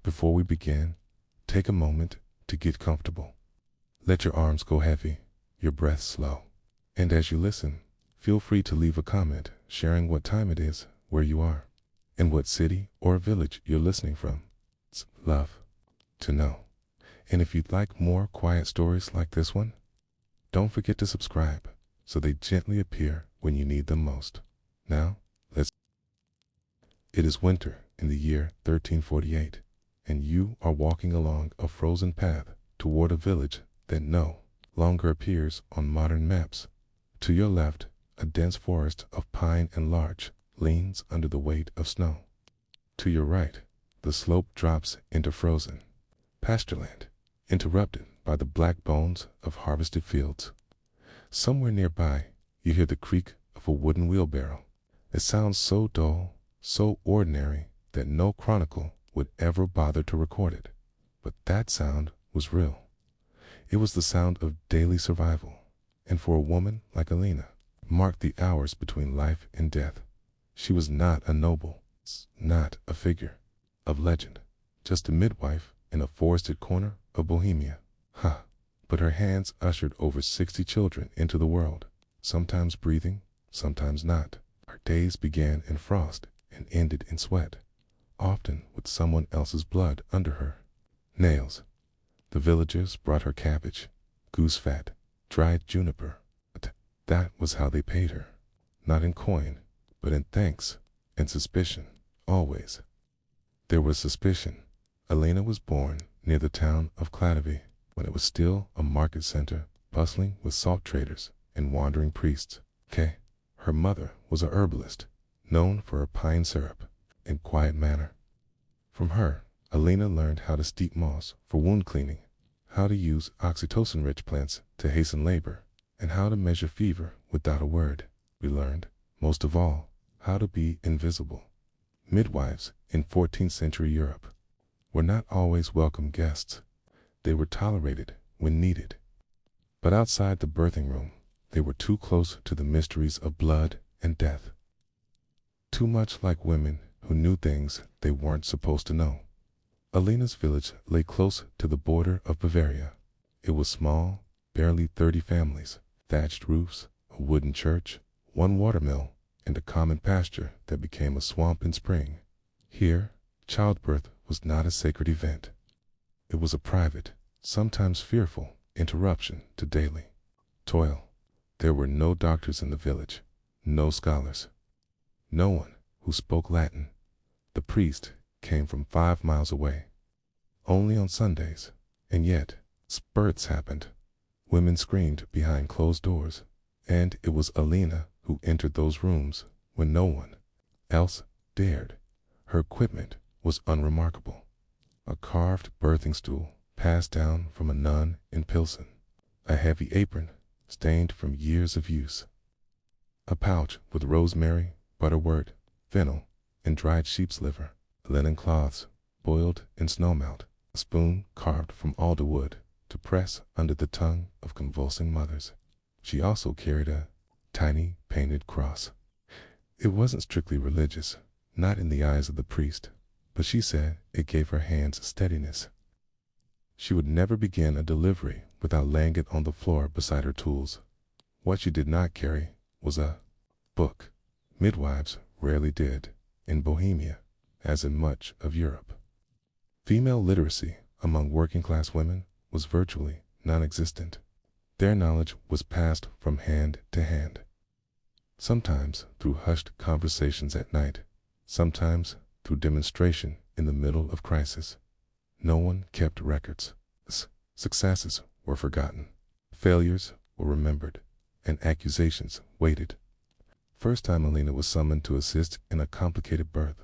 Before we begin, take a moment to get comfortable. Let your arms go heavy, your breath slow. And as you listen, feel free to leave a comment sharing what time it is, where you are, and what city or village you're listening from. It's love to know. And if you'd like more quiet stories like this one, don't forget to subscribe so they gently appear when you need them most. Now, It is winter in the year 1348, and you are walking along a frozen path toward a village that no longer appears on modern maps. To your left, a dense forest of pine and larch leans under the weight of snow. To your right, the slope drops into frozen pastureland, interrupted by the black bones of harvested fields. Somewhere nearby, you hear the creak of a wooden wheelbarrow. It sounds so dull, so ordinary, that no chronicle would ever bother to record it. But that sound was real. It was the sound of daily survival, and for a woman like Alina, marked the hours between life and death. She was not a noble, not a figure of legend, just a midwife in a forested corner of Bohemia. But her hands ushered over 60 children into the world, sometimes breathing, sometimes not. Her days began in frost and ended in sweat, often with someone else's blood under her nails. The villagers brought her cabbage, goose fat, dried juniper. But that was how they paid her, not in coin, but in thanks and suspicion, always. There was suspicion. Alina was born near the town of Kladovy, when it was still a market center bustling with salt traders and wandering priests. Her mother was a herbalist, known for her pine syrup and quiet manner. From her, Alina learned how to steep moss for wound cleaning, how to use oxytocin-rich plants to hasten labor, and how to measure fever without a word. We learned, most of all, how to be invisible. Midwives in 14th century Europe were not always welcome guests. They were tolerated when needed. But outside the birthing room, they were too close to the mysteries of blood and death. Too much like women who knew things they weren't supposed to know. Alina's village lay close to the border of Bavaria. It was small, barely 30 families, thatched roofs, a wooden church, one watermill, and a common pasture that became a swamp in spring. Here, childbirth was not a sacred event. It was a private, sometimes fearful, interruption to daily toil. There were no doctors in the village, no scholars, no one who spoke Latin. The priest came from 5 miles away, only on Sundays, and yet spurts happened. Women screamed behind closed doors, and it was Alina who entered those rooms when no one else dared. Her equipment was unremarkable. A carved birthing stool passed down from a nun in Pilsen, a heavy apron stained from years of use, a pouch with rosemary, butterwort, fennel, and dried sheep's liver, linen cloths boiled in snowmelt, a spoon carved from alder wood to press under the tongue of convulsing mothers. She also carried a tiny painted cross. It wasn't strictly religious, not in the eyes of the priest, but she said it gave her hands steadiness. She would never begin a delivery without laying it on the floor beside her tools. What she did not carry was a book. Midwives rarely did, in Bohemia, as in much of Europe. Female literacy among working-class women was virtually non-existent. Their knowledge was passed from hand to hand, sometimes through hushed conversations at night, sometimes through demonstration in the middle of crisis. No one kept records. Successes were forgotten, failures were remembered, and accusations waited. First time Alina was summoned to assist in a complicated birth,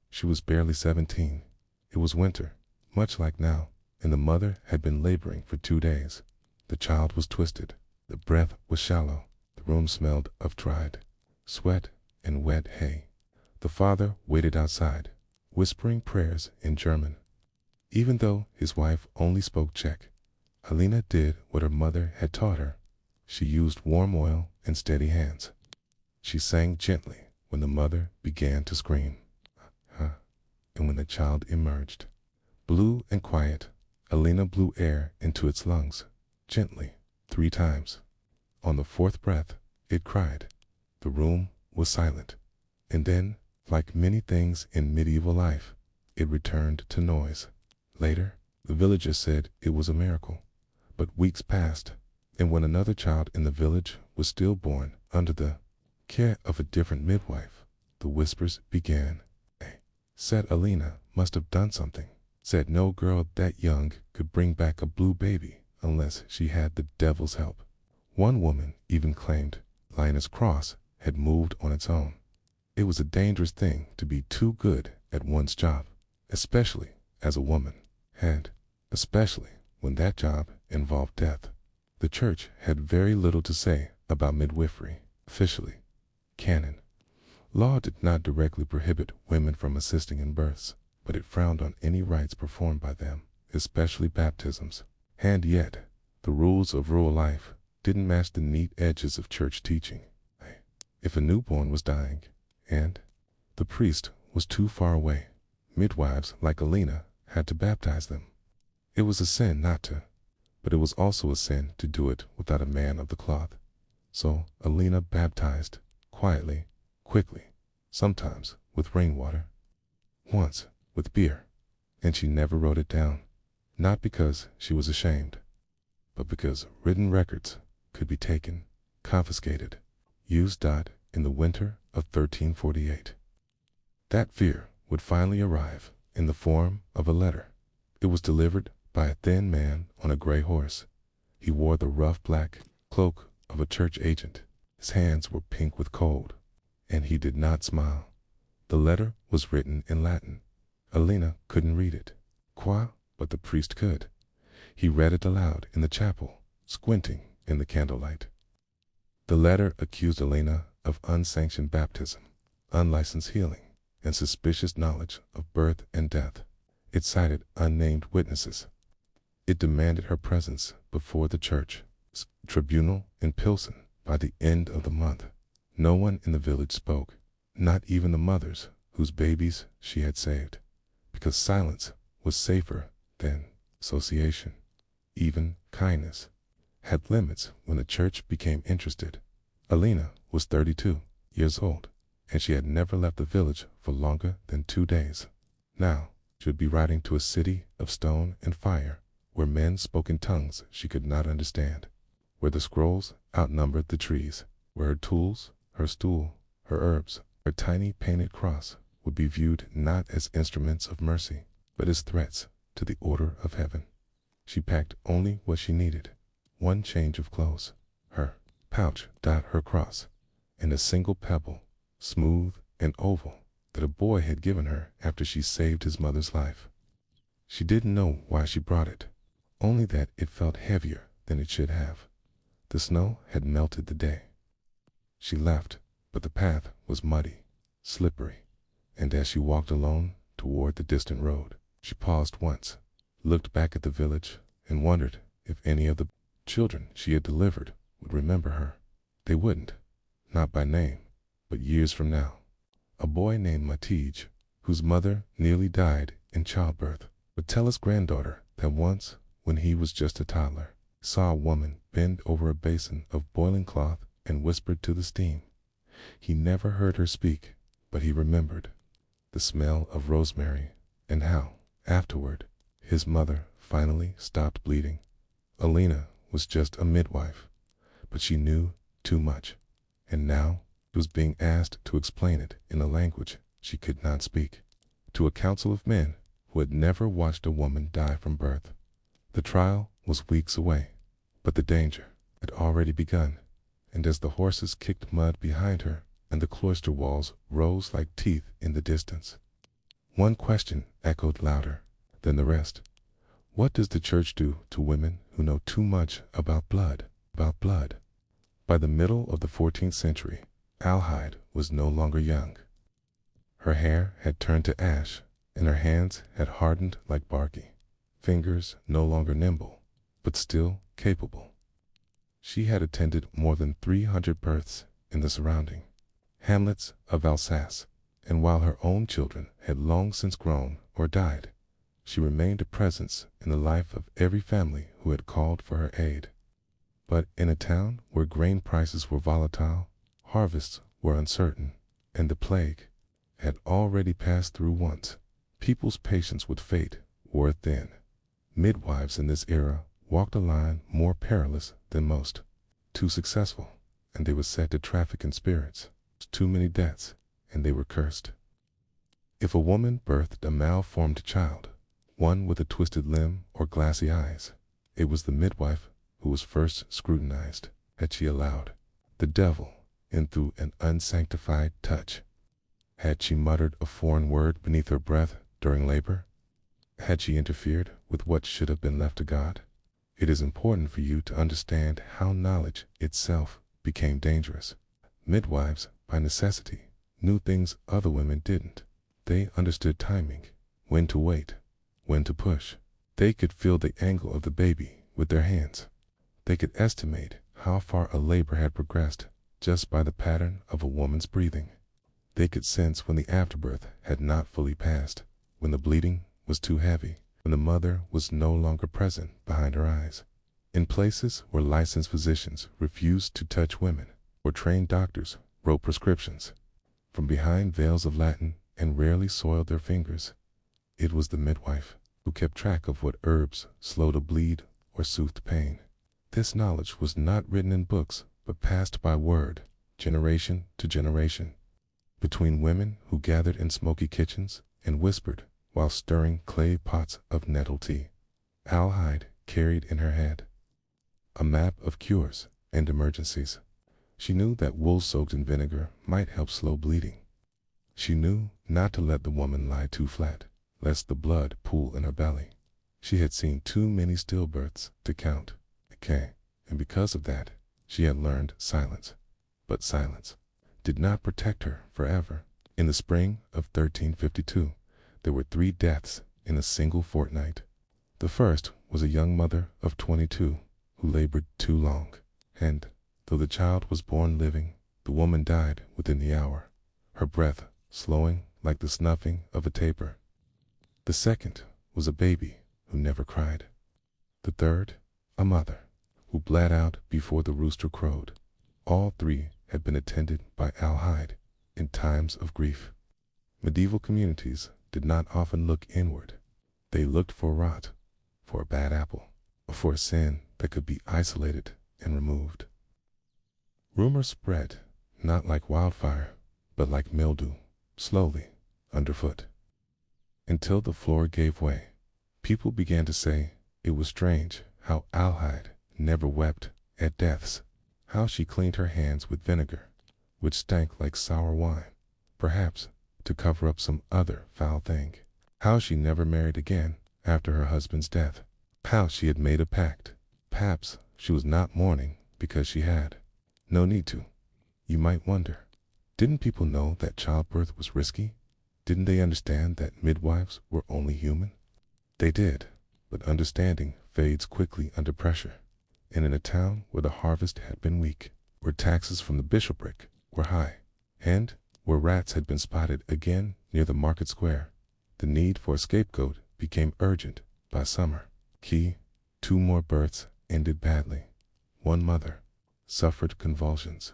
she was barely 17. It was winter, much like now, and the mother had been laboring for 2 days. The child was twisted, the breath was shallow, the room smelled of dried sweat and wet hay. The father waited outside, whispering prayers in German. Even though his wife only spoke Czech, Alina did what her mother had taught her. She used warm oil and steady hands. She sang gently when the mother began to scream, and when the child emerged, Blue and quiet, Alina blew air into its lungs, gently, 3 times. On the 4th breath, it cried. The room was silent. And then, like many things in medieval life, it returned to noise. Later, the villagers said it was a miracle. But weeks passed, and when another child in the village was stillborn under the care of a different midwife, the whispers began. Said Alina must have done something. Said no girl that young could bring back a blue baby unless she had the devil's help. One woman even claimed Lina's cross had moved on its own. It was a dangerous thing to be too good at one's job, especially as a woman, and especially when that job involved death. The church had very little to say about midwifery, officially. Canon law did not directly prohibit women from assisting in births, but it frowned on any rites performed by them, especially baptisms. And yet, the rules of rural life didn't match the neat edges of church teaching. If a newborn was dying, and the priest was too far away, midwives like Alina had to baptize them. It was a sin not to, but it was also a sin to do it without a man of the cloth. So Alina baptized, quietly, quickly, sometimes with rainwater, once with beer, and she never wrote it down, not because she was ashamed, but because written records could be taken, confiscated, used in the winter of 1348. That fear would finally arrive in the form of a letter. It was delivered by a thin man on a gray horse. He wore the rough black cloak of a church agent. His hands were pink with cold, and he did not smile. The letter was written in Latin. Alina couldn't read it, but the priest could. He read it aloud in the chapel, squinting in the candlelight. The letter accused Alina of unsanctioned baptism, unlicensed healing, and suspicious knowledge of birth and death. It cited unnamed witnesses. It demanded her presence before the church tribunal in Pilsen by the end of the month. No one in the village spoke, not even the mothers whose babies she had saved, because silence was safer than association. Even kindness had limits when the church became interested. Alina was 32 years old, and she had never left the village for longer than 2 days. Now she would be riding to a city of stone and fire, where men spoke in tongues she could not understand, where the scrolls outnumbered the trees, where her tools, her stool, her herbs, her tiny painted cross would be viewed not as instruments of mercy, but as threats to the order of heaven. She packed only what she needed: 1 change of clothes, her pouch, her cross, and a single pebble, smooth and oval, that a boy had given her after she saved his mother's life. She didn't know why she brought it, only that it felt heavier than it should have. The snow had melted the day. She left, but the path was muddy, slippery, and as she walked alone toward the distant road, she paused once, looked back at the village, and wondered if any of the children she had delivered would remember her. They wouldn't, not by name, but years from now. A boy named Matij, whose mother nearly died in childbirth, would tell his granddaughter that once, when he was just a toddler, he saw a woman bend over a basin of boiling cloth and whispered to the steam. He never heard her speak, but he remembered the smell of rosemary and how, afterward, his mother finally stopped bleeding. Alina was just a midwife, but she knew too much, and now she was being asked to explain it in a language she could not speak, to a council of men who had never watched a woman die from birth. The trial was weeks away, but the danger had already begun, and as the horses kicked mud behind her and the cloister walls rose like teeth in the distance, one question echoed louder than the rest: what does the church do to women who know too much about blood? By the middle of the 14th century, Alhide was no longer young. Her hair had turned to ash, and her hands had hardened like barky, fingers no longer nimble, but still capable. She had attended more than 300 births in the surrounding hamlets of Alsace, and while her own children had long since grown or died, She remained a presence in the life of every family who had called for her aid. But in a town where grain prices were volatile, harvests were uncertain, and the plague had already passed through once, people's patience with fate wore thin. Midwives in this era walked a line more perilous than most. Too successful, and they were said to traffic in spirits. Too many deaths, and they were cursed. If a woman birthed a malformed child, one with a twisted limb or glassy eyes, it was the midwife who was first scrutinized. Had she allowed the devil in through an unsanctified touch? Had she muttered a foreign word beneath her breath during labor? Had she interfered with what should have been left to God? It is important for you to understand how knowledge itself became dangerous. Midwives, by necessity, knew things other women didn't. They understood timing, when to wait, when to push. They could feel the angle of the baby with their hands. They could estimate how far a labor had progressed just by the pattern of a woman's breathing. They could sense when the afterbirth had not fully passed, when the bleeding was too heavy, when the mother was no longer present behind her eyes. In places where licensed physicians refused to touch women, or trained doctors wrote prescriptions from behind veils of Latin and rarely soiled their fingers, it was the midwife who kept track of what herbs slowed a bleed or soothed pain. This knowledge was not written in books, but passed by word, generation to generation, between women who gathered in smoky kitchens and whispered while stirring clay pots of nettle tea. Alhide carried in her head a map of cures and emergencies. She knew that wool soaked in vinegar might help slow bleeding. She knew not to let the woman lie too flat, lest the blood pool in her belly. She had seen too many stillbirths to count. And because of that, she had learned silence. But silence did not protect her forever. In the spring of 1352, there were 3 deaths in a single fortnight. The first was a young mother of 22 who labored too long, and though the child was born living, the woman died within the hour, her breath slowing like the snuffing of a taper. The second was a baby who never cried. The third, a mother who bled out before the rooster crowed. All 3 had been attended by Alhide in times of grief. Medieval communities did not often look inward. They looked for rot, for a bad apple, or for a sin that could be isolated and removed. Rumors spread, not like wildfire, but like mildew, slowly, underfoot, until the floor gave way. People began to say it was strange how Alhide never wept at deaths, how she cleaned her hands with vinegar, which stank like sour wine, perhaps to cover up some other foul thing, how she never married again after her husband's death, how she had made a pact. Perhaps she was not mourning because she had no need to. You might wonder, didn't people know that childbirth was risky? Didn't they understand that midwives were only human? They did, but understanding fades quickly under pressure. And in a town where the harvest had been weak, where taxes from the bishopric were high, and where rats had been spotted again near the market square, the need for a scapegoat became urgent by summer. 2 more births ended badly. One mother suffered convulsions.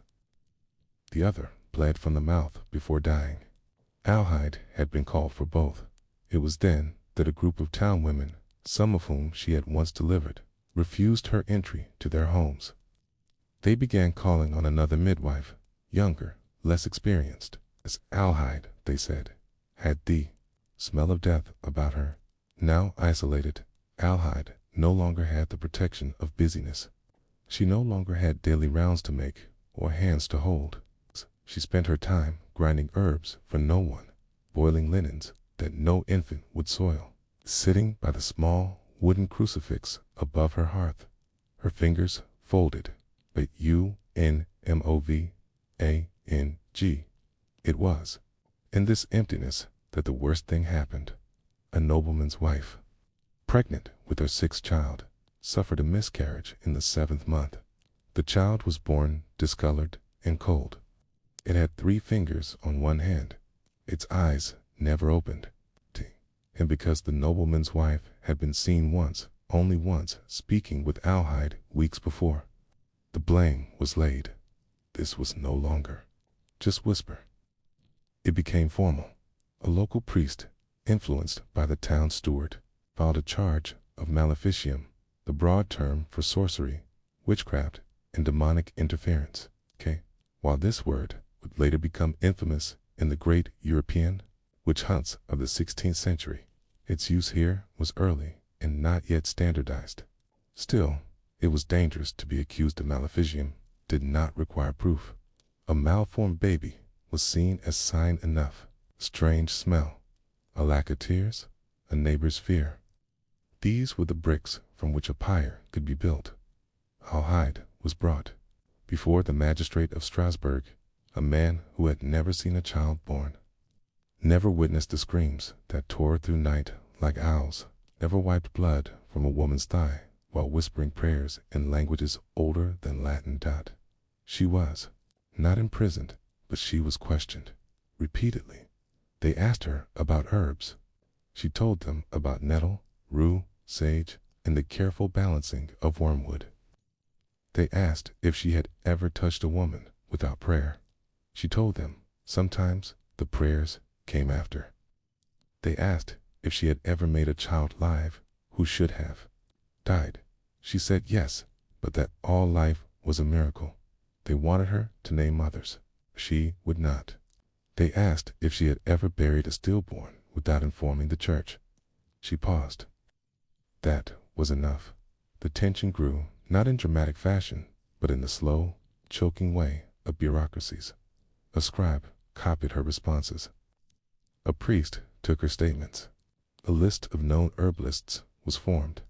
The other bled from the mouth before dying. Alhide had been called for both. It was then that a group of town women, some of whom she had once delivered, refused her entry to their homes. They began calling on another midwife, younger, less experienced, as Alhide, they said, had the smell of death about her. Now isolated, Alhide no longer had the protection of busyness. She no longer had daily rounds to make or hands to hold. She spent her time grinding herbs for no one, boiling linens that no infant would soil, sitting by the small wooden crucifix above her hearth, her fingers folded, but UNMOVANG. It was in this emptiness that the worst thing happened. A nobleman's wife, pregnant with her 6th child, suffered a miscarriage in the 7th month. The child was born discolored and cold. It had 3 fingers on one hand. Its eyes never opened. and because the nobleman's wife had been seen once, only once, speaking with Alhide weeks before. The blame was laid. This was no longer just whisper. It became formal. A local priest, influenced by the town steward, filed a charge of maleficium, the broad term for sorcery, witchcraft, and demonic interference. While this word would later become infamous in the great European witch hunts of the 16th century, its use here was early and not yet standardized. Still, it was dangerous to be accused of maleficium, did not require proof. A malformed baby was seen as sign enough. Strange smell, a lack of tears, a neighbor's fear. These were the bricks from which a pyre could be built. Alhide was brought before the magistrate of Strasbourg, a man who had never seen a child born, never witnessed the screams that tore through night like owls, never wiped blood from a woman's thigh while whispering prayers in languages older than Latin. She was not imprisoned, but she was questioned repeatedly. They asked her about herbs. She told them about nettle, rue, sage, and the careful balancing of wormwood. They asked if she had ever touched a woman without prayer. She told them sometimes the prayers came after. They asked if she had ever made a child live who should have died. She said yes, but that all life was a miracle. They wanted her to name mothers. She would not. They asked if she had ever buried a stillborn without informing the church. She paused. That was enough. The tension grew, not in dramatic fashion, but in the slow, choking way of bureaucracies. A scribe copied her responses. A priest took her statements. A list of known herbalists was formed.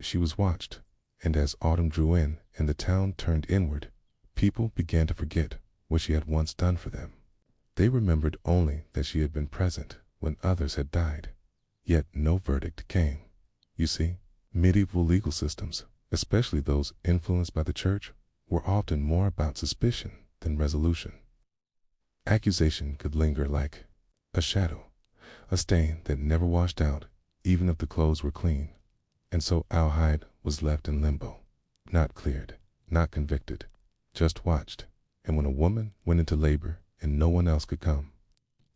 She was watched, and as autumn drew in and the town turned inward, people began to forget what she had once done for them. They remembered only that she had been present when others had died. Yet no verdict came. You see, medieval legal systems, especially those influenced by the church, were often more about suspicion than resolution. Accusation could linger like a shadow, a stain that never washed out, even if the clothes were clean. And so Alhide was left in limbo, not cleared, not convicted, just watched. And when a woman went into labor and no one else could come,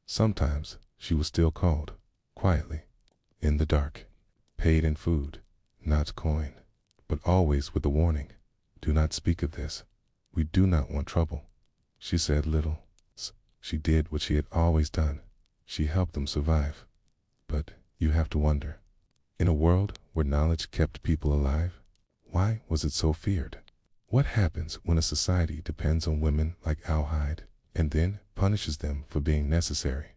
sometimes she was still called, quietly, in the dark, paid in food, not coin, but always with the warning, do not speak of this. We do not want trouble. She said little. She did what she had always done. She helped them survive. But you have to wonder, in a world where knowledge kept people alive, why was it so feared? What happens when a society depends on women like Alhide and then punishes them for being necessary?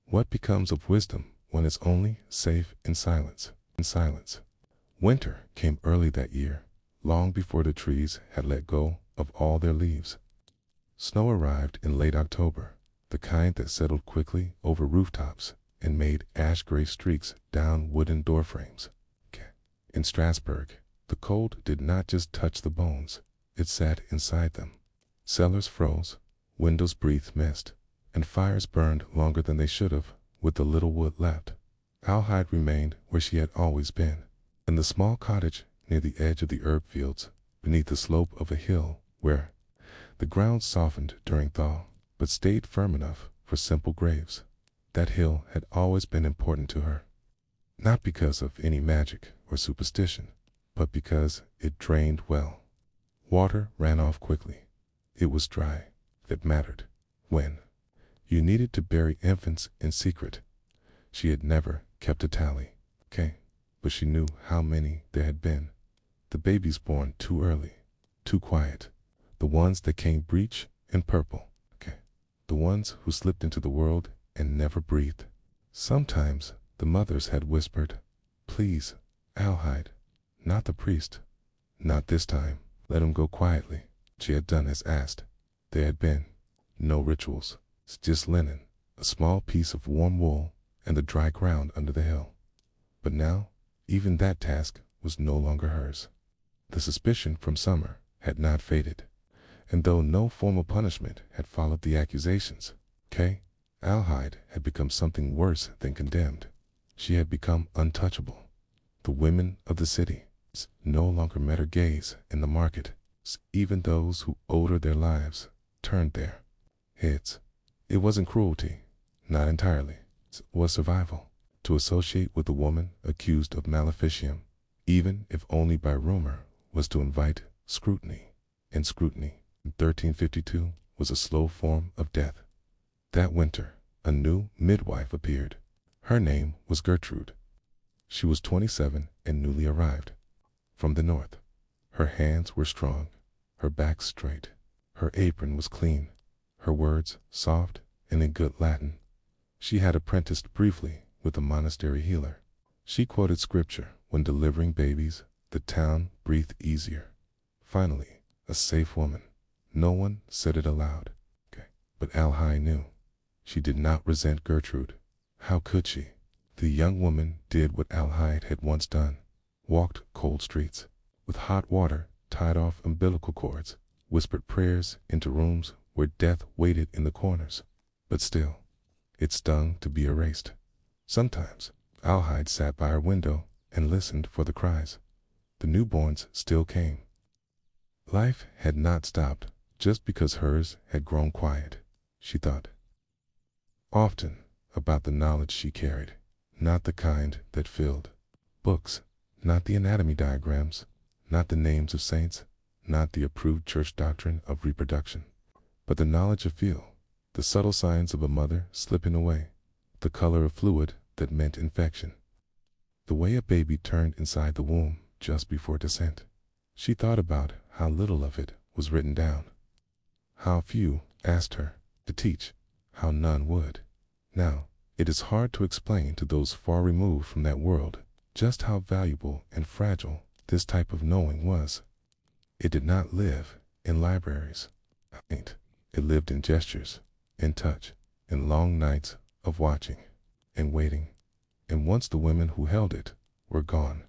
What becomes of wisdom when it's only safe in silence? Winter came early that year, long before the trees had let go of all their leaves. Snow arrived in late October, the kind that settled quickly over rooftops and made ash-gray streaks down wooden doorframes. In Strasbourg, the cold did not just touch the bones, it sat inside them. Cellars froze, windows breathed mist, and fires burned longer than they should have, with the little wood left. Alhide remained where she had always been, in the small cottage near the edge of the herb fields, beneath the slope of a hill where the ground softened during thaw, but stayed firm enough for simple graves. That hill had always been important to her, not because of any magic or superstition, but because it drained well. Water ran off quickly. It was dry. That mattered. When you needed to bury infants in secret, she had never kept a tally, but she knew how many there had been. The babies born too early, too quiet, the ones that came breech and purple, the ones who slipped into the world and never breathed. Sometimes the mothers had whispered, "Please, Alhide, not the priest. Not this time. Let him go quietly." She had done as asked. There had been no rituals, just linen, a small piece of warm wool, and the dry ground under the hill. But now, even that task was no longer hers. The suspicion from summer had not faded, and though no formal punishment had followed the accusations, Alhide had become something worse than condemned. She had become untouchable. The women of the city no longer met her gaze in the market. Even those who owed her their lives turned their heads. It wasn't cruelty, not entirely. It was survival. To associate with a woman accused of maleficium, even if only by rumor, was to invite scrutiny. And scrutiny, in 1352, was a slow form of death. That winter, a new midwife appeared. Her name was Gertrude. She was 27 and newly arrived from the north. Her hands were strong, her back straight. Her apron was clean, her words soft and in good Latin. She had apprenticed briefly with a monastery healer. She quoted scripture when delivering babies. The town breathed easier. Finally, a safe woman. No one said it aloud. But Alhai knew. She did not resent Gertrude. How could she? The young woman did what Alhide had once done. Walked cold streets with hot water tied off umbilical cords, whispered prayers into rooms where death waited in the corners. But still, it stung to be erased. Sometimes, Alhide sat by her window and listened for the cries. The newborns still came. Life had not stopped just because hers had grown quiet, she thought. Often about the knowledge she carried, not the kind that filled books, not the anatomy diagrams, not the names of saints, not the approved church doctrine of reproduction, but the knowledge of feel, the subtle signs of a mother slipping away, the color of fluid that meant infection, the way a baby turned inside the womb just before descent. She thought about how little of it was written down, how few asked her to teach, how none would. Now, it is hard to explain to those far removed from that world just how valuable and fragile this type of knowing was. It did not live in libraries. It lived in gestures, in touch, in long nights of watching and waiting. And once the women who held it were gone,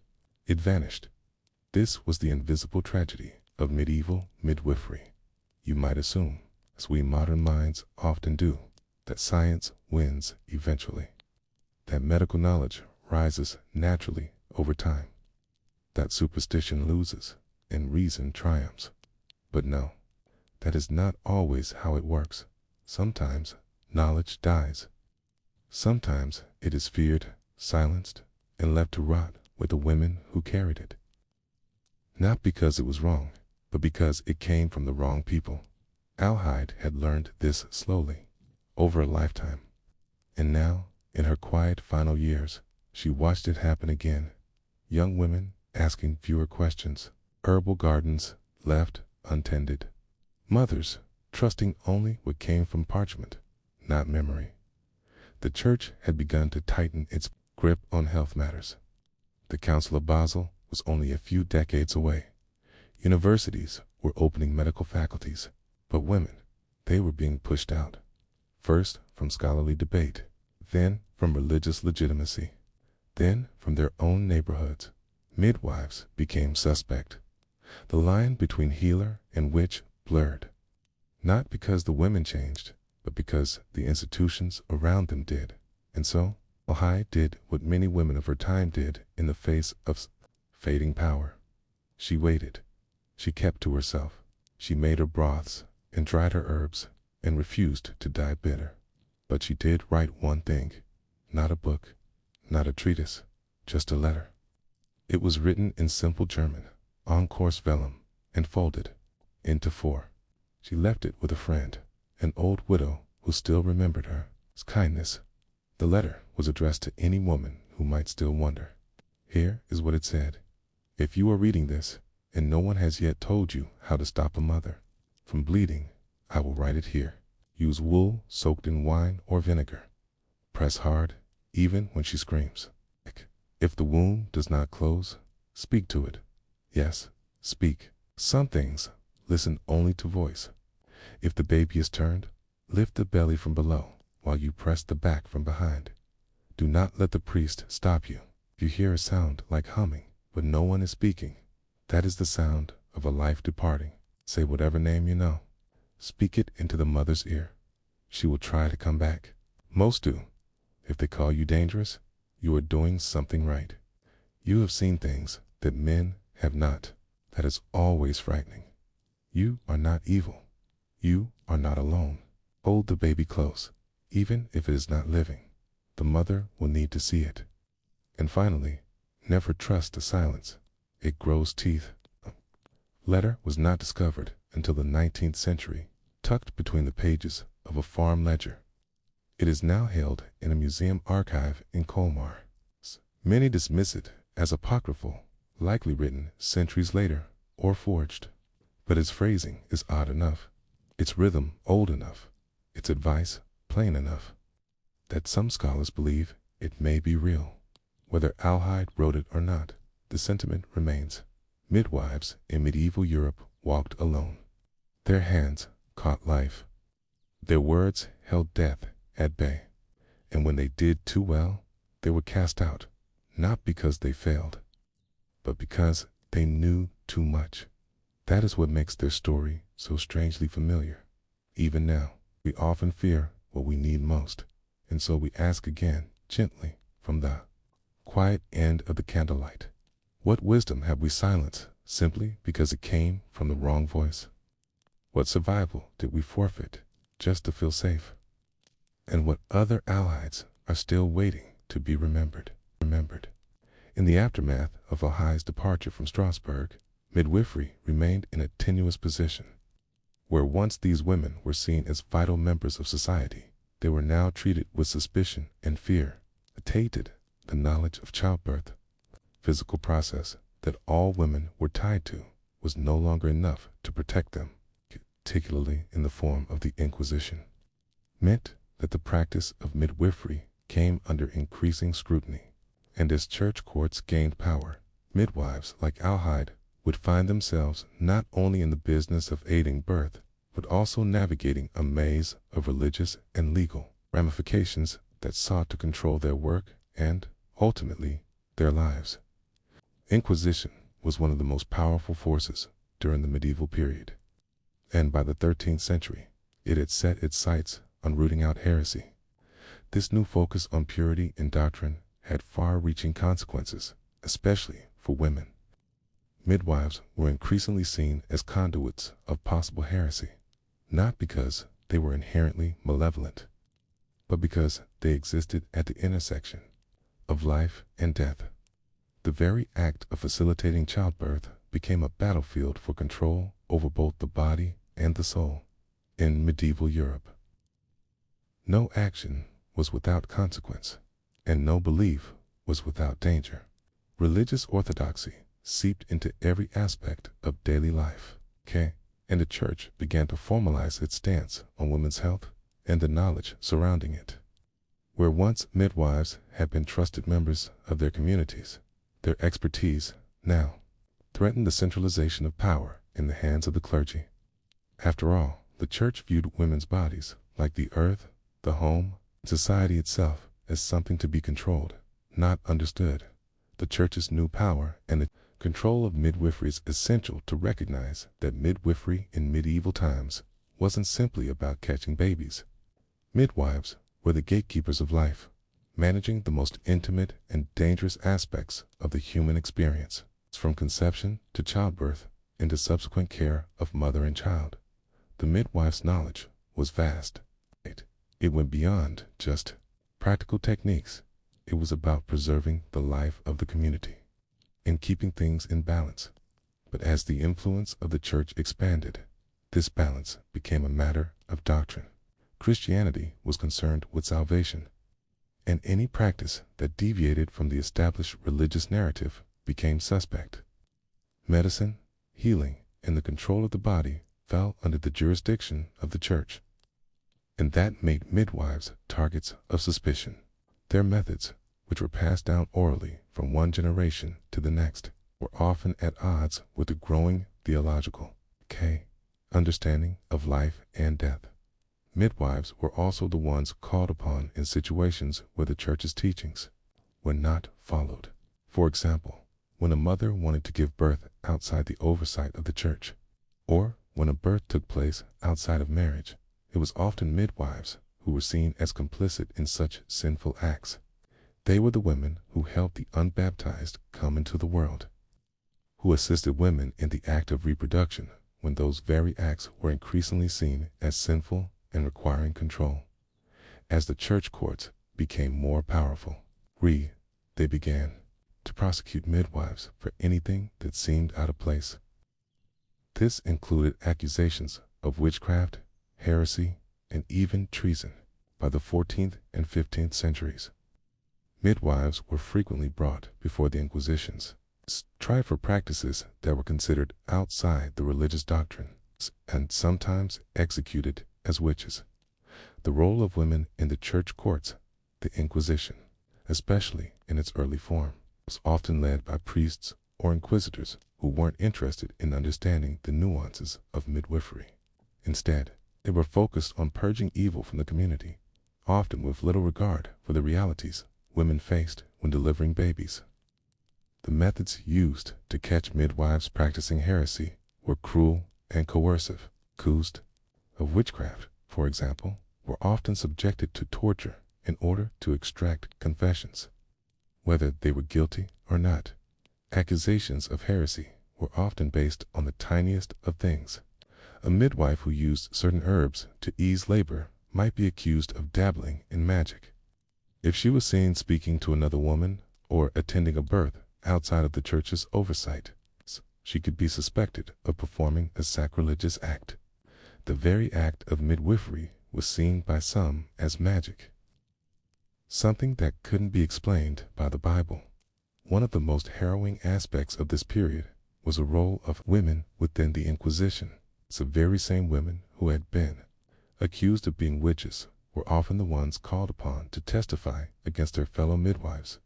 it vanished. This was the invisible tragedy of medieval midwifery. You might assume, as we modern minds often do, that science wins eventually, that medical knowledge rises naturally over time, that superstition loses and reason triumphs. But no, that is not always how it works. Sometimes knowledge dies. Sometimes it is feared, silenced, and left to rot with the women who carried it. Not because it was wrong, but because it came from the wrong people. Alhide had learned this slowly, over a lifetime. And now, in her quiet final years, she watched it happen again. Young women asking fewer questions, herbal gardens left untended, mothers trusting only what came from parchment, not memory. The church had begun to tighten its grip on health matters. The Council of Basel was only a few decades away. Universities were opening medical faculties, but women, they were being pushed out. First from scholarly debate, then from religious legitimacy, then from their own neighborhoods. Midwives became suspect. The line between healer and witch blurred. Not because the women changed, but because the institutions around them did. And so, Alhai did what many women of her time did in the face of fading power. She waited. She kept to herself. She made her broths and dried her herbs and refused to die bitter. But she did write one thing, not a book, not a treatise, just a letter. It was written in simple German, on coarse vellum, and folded into four. She left it with a friend, an old widow who still remembered her kindness. The letter was addressed to any woman who might still wonder. Here is what it said. If you are reading this, and no one has yet told you how to stop a mother from bleeding, I will write it here. Use wool soaked in wine or vinegar. Press hard, even when she screams. If the womb does not close, speak to it. Yes, speak. Some things, listen only to voice. If the baby is turned, lift the belly from below while you press the back from behind. Do not let the priest stop you. If you hear a sound like humming, but no one is speaking, that is the sound of a life departing. Say whatever name you know. Speak it into the mother's ear. She will try to come back. Most do. If they call you dangerous, you are doing something right. You have seen things that men have not. That is always frightening. You are not evil. You are not alone. Hold the baby close, even if it is not living. The mother will need to see it. And finally, never trust the silence. It grows teeth. Letter was not discovered until the 19th century, tucked between the pages of a farm ledger. It is now held in a museum archive in Colmar. Many dismiss it as apocryphal, likely written centuries later or forged. But its phrasing is odd enough, its rhythm old enough, its advice plain enough, that some scholars believe it may be real. Whether Alhide wrote it or not, the sentiment remains. Midwives in medieval Europe walked alone. Their hands caught life. Their words held death at bay. And when they did too well, they were cast out, not because they failed, but because they knew too much. That is what makes their story so strangely familiar. Even now, we often fear what we need most, and so we ask again, gently, from the quiet end of the candlelight. What wisdom have we silenced simply because it came from the wrong voice? What survival did we forfeit just to feel safe? And what other allies are still waiting to be remembered? In the aftermath of Alhide's departure from Strasbourg, midwifery remained in a tenuous position. Where once these women were seen as vital members of society, they were now treated with suspicion and fear. Tainted the knowledge of childbirth, physical process that all women were tied to, was no longer enough to protect them, particularly in the form of the Inquisition. Meant that the practice of midwifery came under increasing scrutiny, and as church courts gained power, midwives like Alhide would find themselves not only in the business of aiding birth, but also navigating a maze of religious and legal ramifications that sought to control their work and, ultimately, their lives. Inquisition was one of the most powerful forces during the medieval period, and by the 13th century, it had set its sights on rooting out heresy. This new focus on purity in doctrine had far-reaching consequences, especially for women. Midwives were increasingly seen as conduits of possible heresy, not because they were inherently malevolent, but because they existed at the intersection of life and death. The very act of facilitating childbirth became a battlefield for control over both the body and the soul. In medieval Europe, no action was without consequence, and no belief was without danger. Religious orthodoxy seeped into every aspect of daily life, and the church began to formalize its stance on women's health and the knowledge surrounding it. Where once midwives had been trusted members of their communities, their expertise now threatened the centralization of power in the hands of the clergy. After all, the church viewed women's bodies, like the earth, the home, and society itself, as something to be controlled, not understood. The church's new power and the control of midwifery is essential to recognize that midwifery in medieval times wasn't simply about catching babies. Midwives were the gatekeepers of life, managing the most intimate and dangerous aspects of the human experience, from conception to childbirth and to subsequent care of mother and child. The midwife's knowledge was vast. It went beyond just practical techniques. It was about preserving the life of the community and keeping things in balance. But as the influence of the church expanded, this balance became a matter of doctrine. Christianity was concerned with salvation, and any practice that deviated from the established religious narrative became suspect. Medicine, healing, and the control of the body fell under the jurisdiction of the church, and that made midwives targets of suspicion. Their methods, which were passed down orally from one generation to the next, were often at odds with the growing theological understanding of life and death. Midwives were also the ones called upon in situations where the church's teachings were not followed. For example, when a mother wanted to give birth outside the oversight of the church, or when a birth took place outside of marriage, it was often midwives who were seen as complicit in such sinful acts. They were the women who helped the unbaptized come into the world, who assisted women in the act of reproduction when those very acts were increasingly seen as sinful and requiring control. As the church courts became more powerful, they began to prosecute midwives for anything that seemed out of place. This included accusations of witchcraft, heresy, and even treason. By the 14th and 15th centuries, midwives were frequently brought before the Inquisitions, tried for practices that were considered outside the religious doctrine, and sometimes executed as witches. The role of women in the church courts, the Inquisition, especially in its early form, was often led by priests or inquisitors who weren't interested in understanding the nuances of midwifery. Instead, they were focused on purging evil from the community, often with little regard for the realities women faced when delivering babies. The methods used to catch midwives practicing heresy were cruel and coercive. Accused of witchcraft, for example, were often subjected to torture in order to extract confessions, whether they were guilty or not. Accusations of heresy were often based on the tiniest of things. A midwife who used certain herbs to ease labor might be accused of dabbling in magic. If she was seen speaking to another woman or attending a birth outside of the church's oversight, she could be suspected of performing a sacrilegious act. The very act of midwifery was seen by some as magic, something that couldn't be explained by the Bible. One of the most harrowing aspects of this period was the role of women within the Inquisition. The very same women who had been accused of being witches were often the ones called upon to testify against their fellow midwives.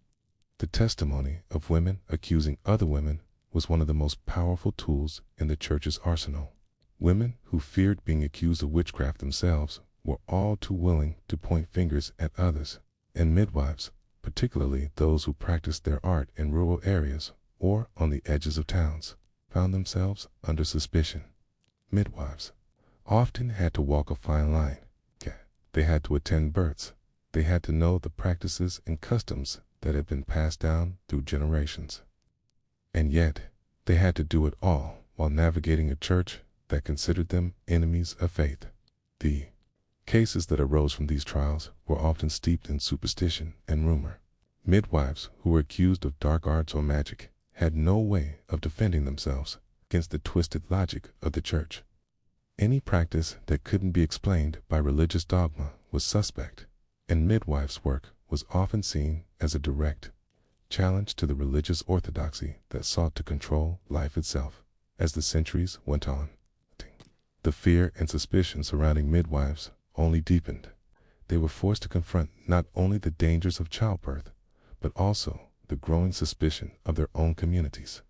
The testimony of women accusing other women was one of the most powerful tools in the church's arsenal. Women who feared being accused of witchcraft themselves were all too willing to point fingers at others, and midwives, particularly those who practiced their art in rural areas or on the edges of towns, found themselves under suspicion. Midwives often had to walk a fine line. They had to attend births. They had to know the practices and customs that had been passed down through generations. And yet, they had to do it all while navigating a church that considered them enemies of faith. The cases that arose from these trials were often steeped in superstition and rumor. Midwives who were accused of dark arts or magic had no way of defending themselves against the twisted logic of the church. Any practice that couldn't be explained by religious dogma was suspect, and midwives' work was often seen as a direct challenge to the religious orthodoxy that sought to control life itself. As the centuries went on, the fear and suspicion surrounding midwives only deepened. They were forced to confront not only the dangers of childbirth, but also the growing suspicion of their own communities,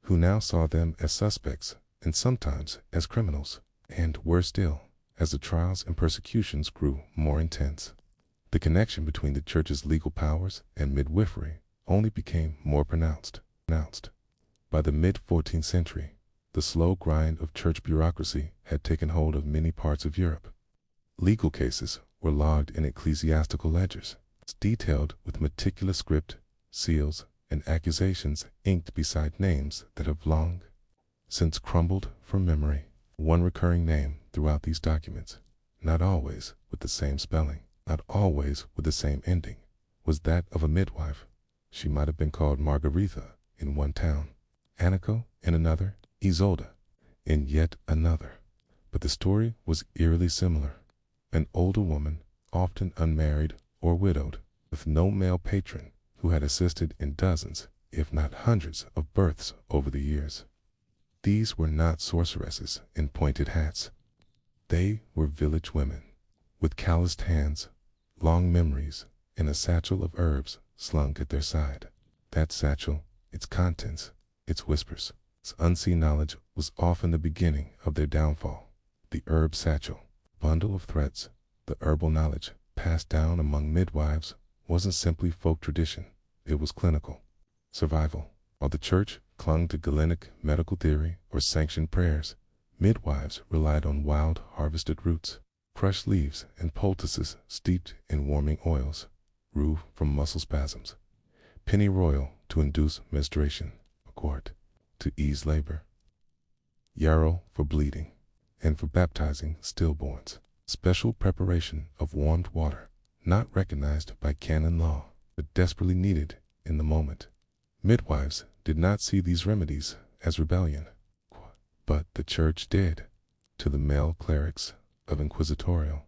who now saw them as suspects and sometimes as criminals. And worse still, as the trials and persecutions grew more intense, the connection between the church's legal powers and midwifery only became more pronounced. By the mid-14th century, the slow grind of church bureaucracy had taken hold of many parts of Europe. Legal cases were logged in ecclesiastical ledgers, detailed with meticulous script, seals, and accusations inked beside names that have long since crumbled from memory. One recurring name throughout these documents, not always with the same spelling, not always with the same ending, was that of a midwife. She might have been called Margaretha in one town, Aniko in another, Isolde in yet another. But the story was eerily similar. An older woman, often unmarried or widowed, with no male patron, who had assisted in dozens, if not hundreds, of births over the years. These were not sorceresses in pointed hats. They were village women, with calloused hands, long memories, and a satchel of herbs slung at their side. That satchel, its contents, its whispers, its unseen knowledge was often the beginning of their downfall. The herb satchel, bundle of threats, the herbal knowledge passed down among midwives wasn't simply folk tradition, it was clinical survival. While the church clung to Galenic medical theory or sanctioned prayers, midwives relied on wild harvested roots, crushed leaves, and poultices steeped in warming oils. rue from muscle spasms, pennyroyal to induce menstruation, accord to ease labor, yarrow for bleeding, and for baptizing stillborns. Special preparation of warmed water, not recognized by canon law, but desperately needed in the moment. Midwives did not see these remedies as rebellion, but the church did. To the male clerics of inquisitorial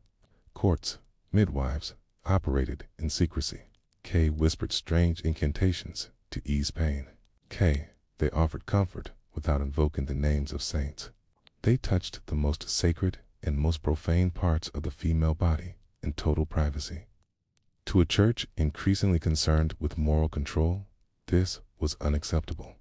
courts, midwives operated in secrecy. K whispered strange incantations to ease pain. K, they offered comfort without invoking the names of saints. They touched the most sacred and most profane parts of the female body in total privacy. To a church increasingly concerned with moral control, this was unacceptable.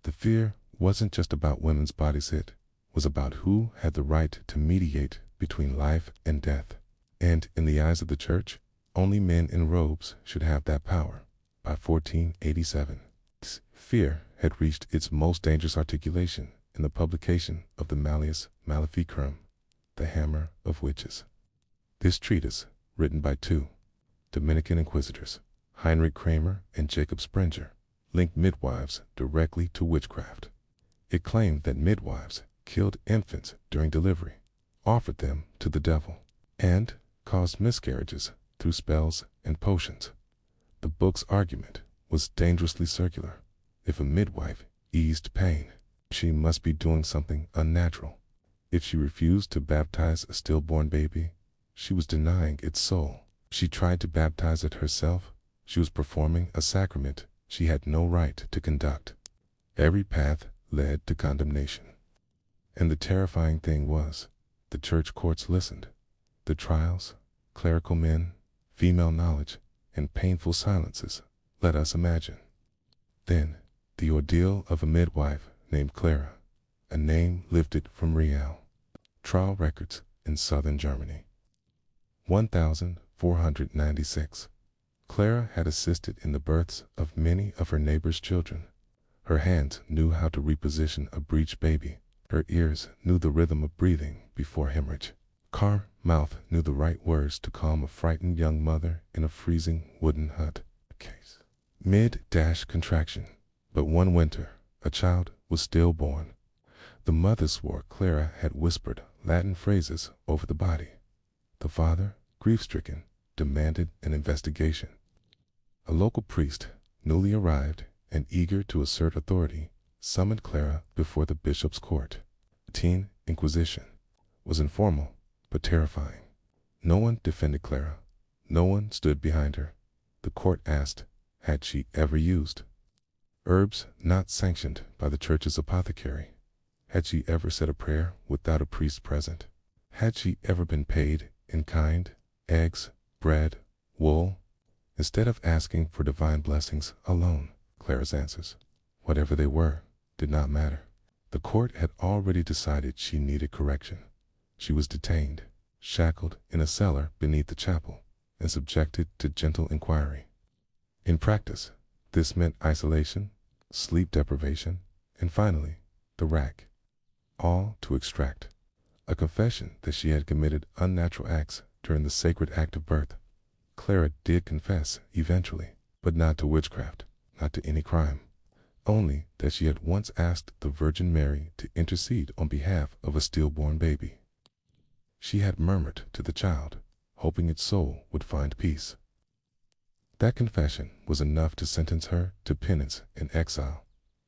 The fear wasn't just about women's bodies, it was about who had the right to mediate between life and death. And in the eyes of the church, only men in robes should have that power. By 1487, this fear had reached its most dangerous articulation in the publication of the Malleus Maleficarum, the Hammer of Witches. This treatise, written by two Dominican inquisitors, Heinrich Kramer and Jacob Sprenger, linked midwives directly to witchcraft. It claimed that midwives killed infants during delivery, offered them to the devil, and caused miscarriages through spells and potions. The book's argument was dangerously circular. If a midwife eased pain, she must be doing something unnatural. If she refused to baptize a stillborn baby, she was denying its soul. She tried to baptize it herself, she was performing a sacrament she had no right to conduct. Every path led to condemnation. And the terrifying thing was, the church courts listened. The trials, clerical men, female knowledge, and painful silences let us imagine. Then, the ordeal of a midwife named Clara, a name lifted from Real. Trial records in southern Germany. 1496. Clara had assisted in the births of many of her neighbors' children. Her hands knew how to reposition a breech baby. Her ears knew the rhythm of breathing before hemorrhage. Her mouth knew the right words to calm a frightened young mother in a freezing wooden hut. Case. Mid-contraction. But one winter, a child was stillborn. The mother swore Clara had whispered Latin phrases over the body. The father, grief-stricken, demanded an investigation. A local priest, newly arrived and eager to assert authority, summoned Clara before the bishop's court. The teen inquisition was informal but terrifying. No one defended Clara. No one stood behind her. The court asked, had she ever used herbs not sanctioned by the church's apothecary? Had she ever said a prayer without a priest present? Had she ever been paid in kind, eggs, bread, wool? Instead of asking for divine blessings alone, Clara's answers, whatever they were, did not matter. The court had already decided she needed correction. She was detained, shackled in a cellar beneath the chapel, and subjected to gentle inquiry. In practice, this meant isolation, sleep deprivation, and finally, the rack. All to extract a confession that she had committed unnatural acts during the sacred act of birth. Clara did confess eventually, but not to witchcraft, not to any crime. Only that she had once asked the Virgin Mary to intercede on behalf of a stillborn baby. She had murmured to the child, hoping its soul would find peace. That confession was enough to sentence her to penance and exile.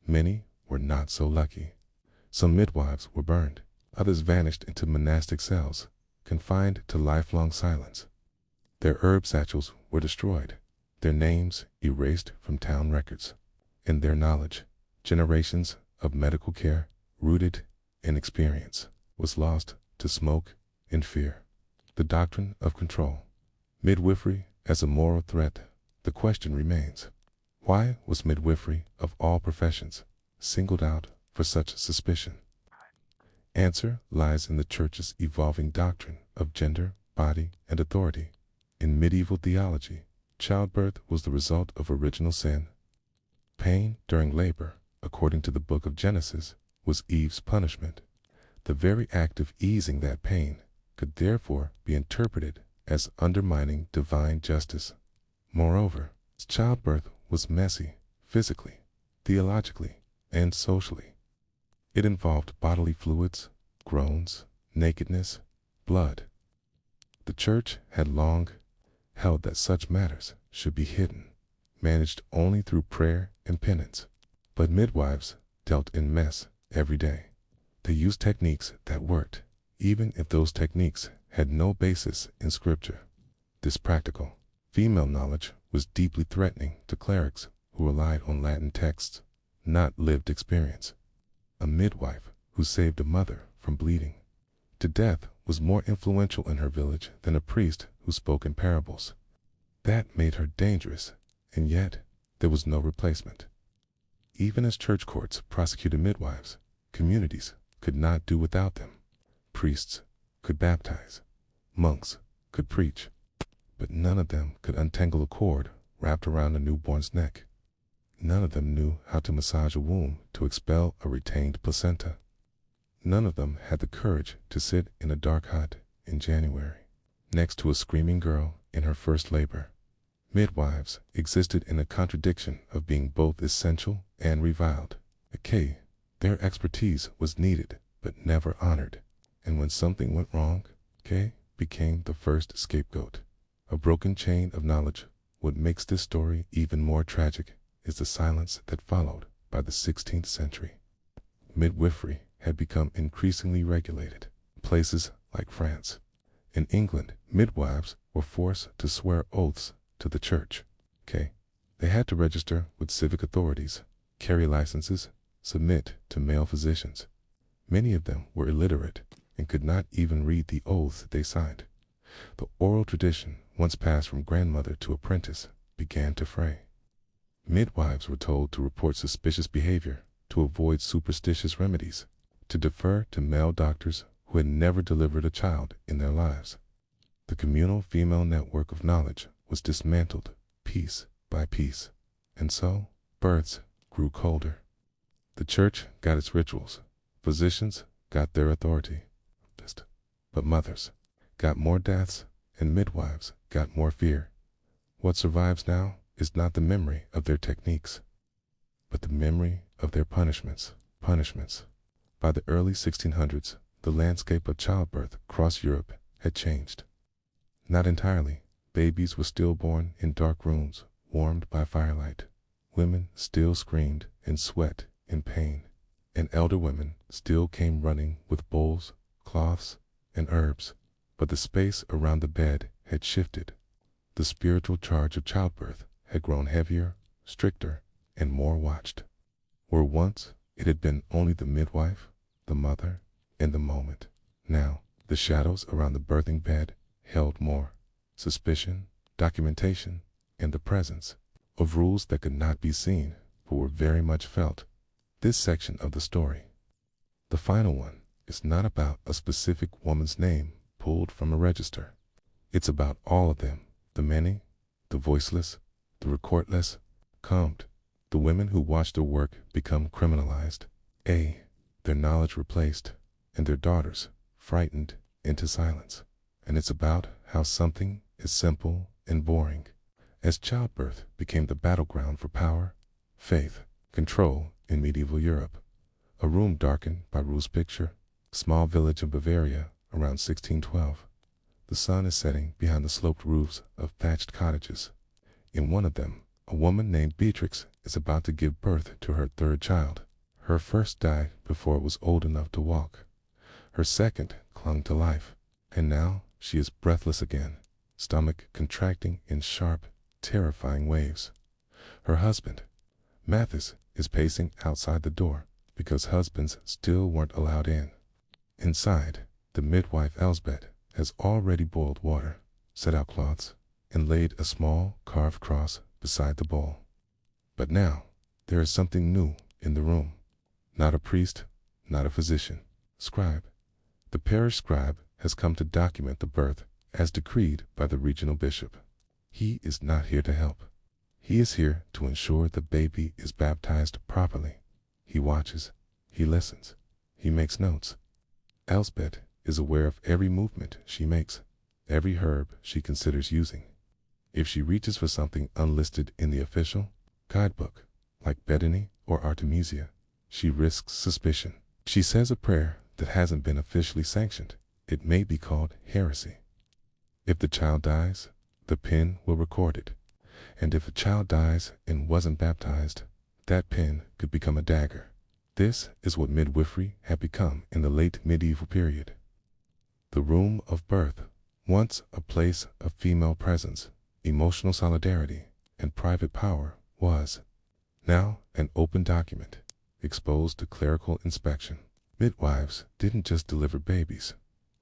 Many were not so lucky. Some midwives were burned, others vanished into monastic cells, confined to lifelong silence. Their herb satchels were destroyed, their names erased from town records, and their knowledge, generations of medical care rooted in experience, was lost to smoke and fear. The doctrine of control, midwifery as a moral threat. The question remains, why was midwifery of all professions singled out for such suspicion? Answer lies in the church's evolving doctrine of gender, body, and authority. In medieval theology, childbirth was the result of original sin. Pain during labor, according to the book of Genesis, was Eve's punishment. The very act of easing that pain could therefore be interpreted as undermining divine justice. Moreover, childbirth was messy, physically, theologically, and socially. It involved bodily fluids, groans, nakedness, blood. The church had long held that such matters should be hidden, managed only through prayer and penance. But midwives dealt in mess every day. They used techniques that worked, even if those techniques had no basis in scripture. This practical, female knowledge was deeply threatening to clerics who relied on Latin texts, not lived experience. A midwife who saved a mother from bleeding to death was more influential in her village than a priest who spoke in parables. That made her dangerous, and yet there was no replacement. Even as church courts prosecuted midwives, communities could not do without them. Priests could baptize, monks could preach, but none of them could untangle a cord wrapped around a newborn's neck. None of them knew how to massage a womb to expel a retained placenta. None of them had the courage to sit in a dark hut in January, next to a screaming girl in her first labor. Midwives existed in a contradiction of being both essential and reviled. Their expertise was needed but never honored, and when something went wrong, became the first scapegoat. A broken chain of knowledge. What makes this story even more tragic is the silence that followed. By the 16th century, midwifery had become increasingly regulated. Places like France and England, midwives were forced to swear oaths to the church. They had to register with civic authorities, carry licenses, submit to male physicians. Many of them were illiterate and could not even read the oaths they signed. The oral tradition, once passed from grandmother to apprentice, began to fray. Midwives were told to report suspicious behavior, to avoid superstitious remedies, to defer to male doctors who had never delivered a child in their lives. The communal female network of knowledge was dismantled piece by piece, and so births grew colder. The church got its rituals, physicians got their authority, but mothers got more deaths and midwives got more fear. What survives now is not the memory of their techniques, but the memory of their punishments. By the early 1600s, the landscape of childbirth across Europe had changed. Not entirely. Babies were still born in dark rooms, warmed by firelight. Women still screamed and sweat in pain, and elder women still came running with bowls, cloths, and herbs. But the space around the bed had shifted. The spiritual charge of childbirth had grown heavier, stricter, and more watched. Where once it had been only the midwife, the mother, and the moment, now the shadows around the birthing bed held more suspicion, documentation, and the presence of rules that could not be seen but were very much felt. This section of the story, the final one, is not about a specific woman's name pulled from a register. It's about all of them, the many, the voiceless, the recordless, calmed, the women who watched their work become criminalized, their knowledge replaced, and their daughters frightened into silence. And it's about how something as simple and boring as childbirth became the battleground for power, faith, control in medieval Europe. A room darkened by Rue's picture, small village in Bavaria around 1612. The sun is setting behind the sloped roofs of thatched cottages. In one of them, a woman named Beatrix is about to give birth to her third child. Her first died before it was old enough to walk. Her second clung to life, and now she is breathless again, stomach contracting in sharp, terrifying waves. Her husband, Mathis, is pacing outside the door because husbands still weren't allowed in. Inside, the midwife Elsbeth has already boiled water, set out cloths, and laid a small carved cross beside the bowl. But now, there is something new in the room. Not a priest, not a physician. Scribe. The parish scribe has come to document the birth as decreed by the regional bishop. He is not here to help. He is here to ensure the baby is baptized properly. He watches, he listens, he makes notes. Elsbeth is aware of every movement she makes, every herb she considers using. If she reaches for something unlisted in the official guidebook, like Bethany or Artemisia, she risks suspicion. She says a prayer that hasn't been officially sanctioned. It may be called heresy. If the child dies, the pen will record it. And if a child dies and wasn't baptized, that pen could become a dagger. This is what midwifery had become in the late medieval period. The room of birth, once a place of female presence, emotional solidarity, and private power, was now an open document, exposed to clerical inspection. Midwives didn't just deliver babies,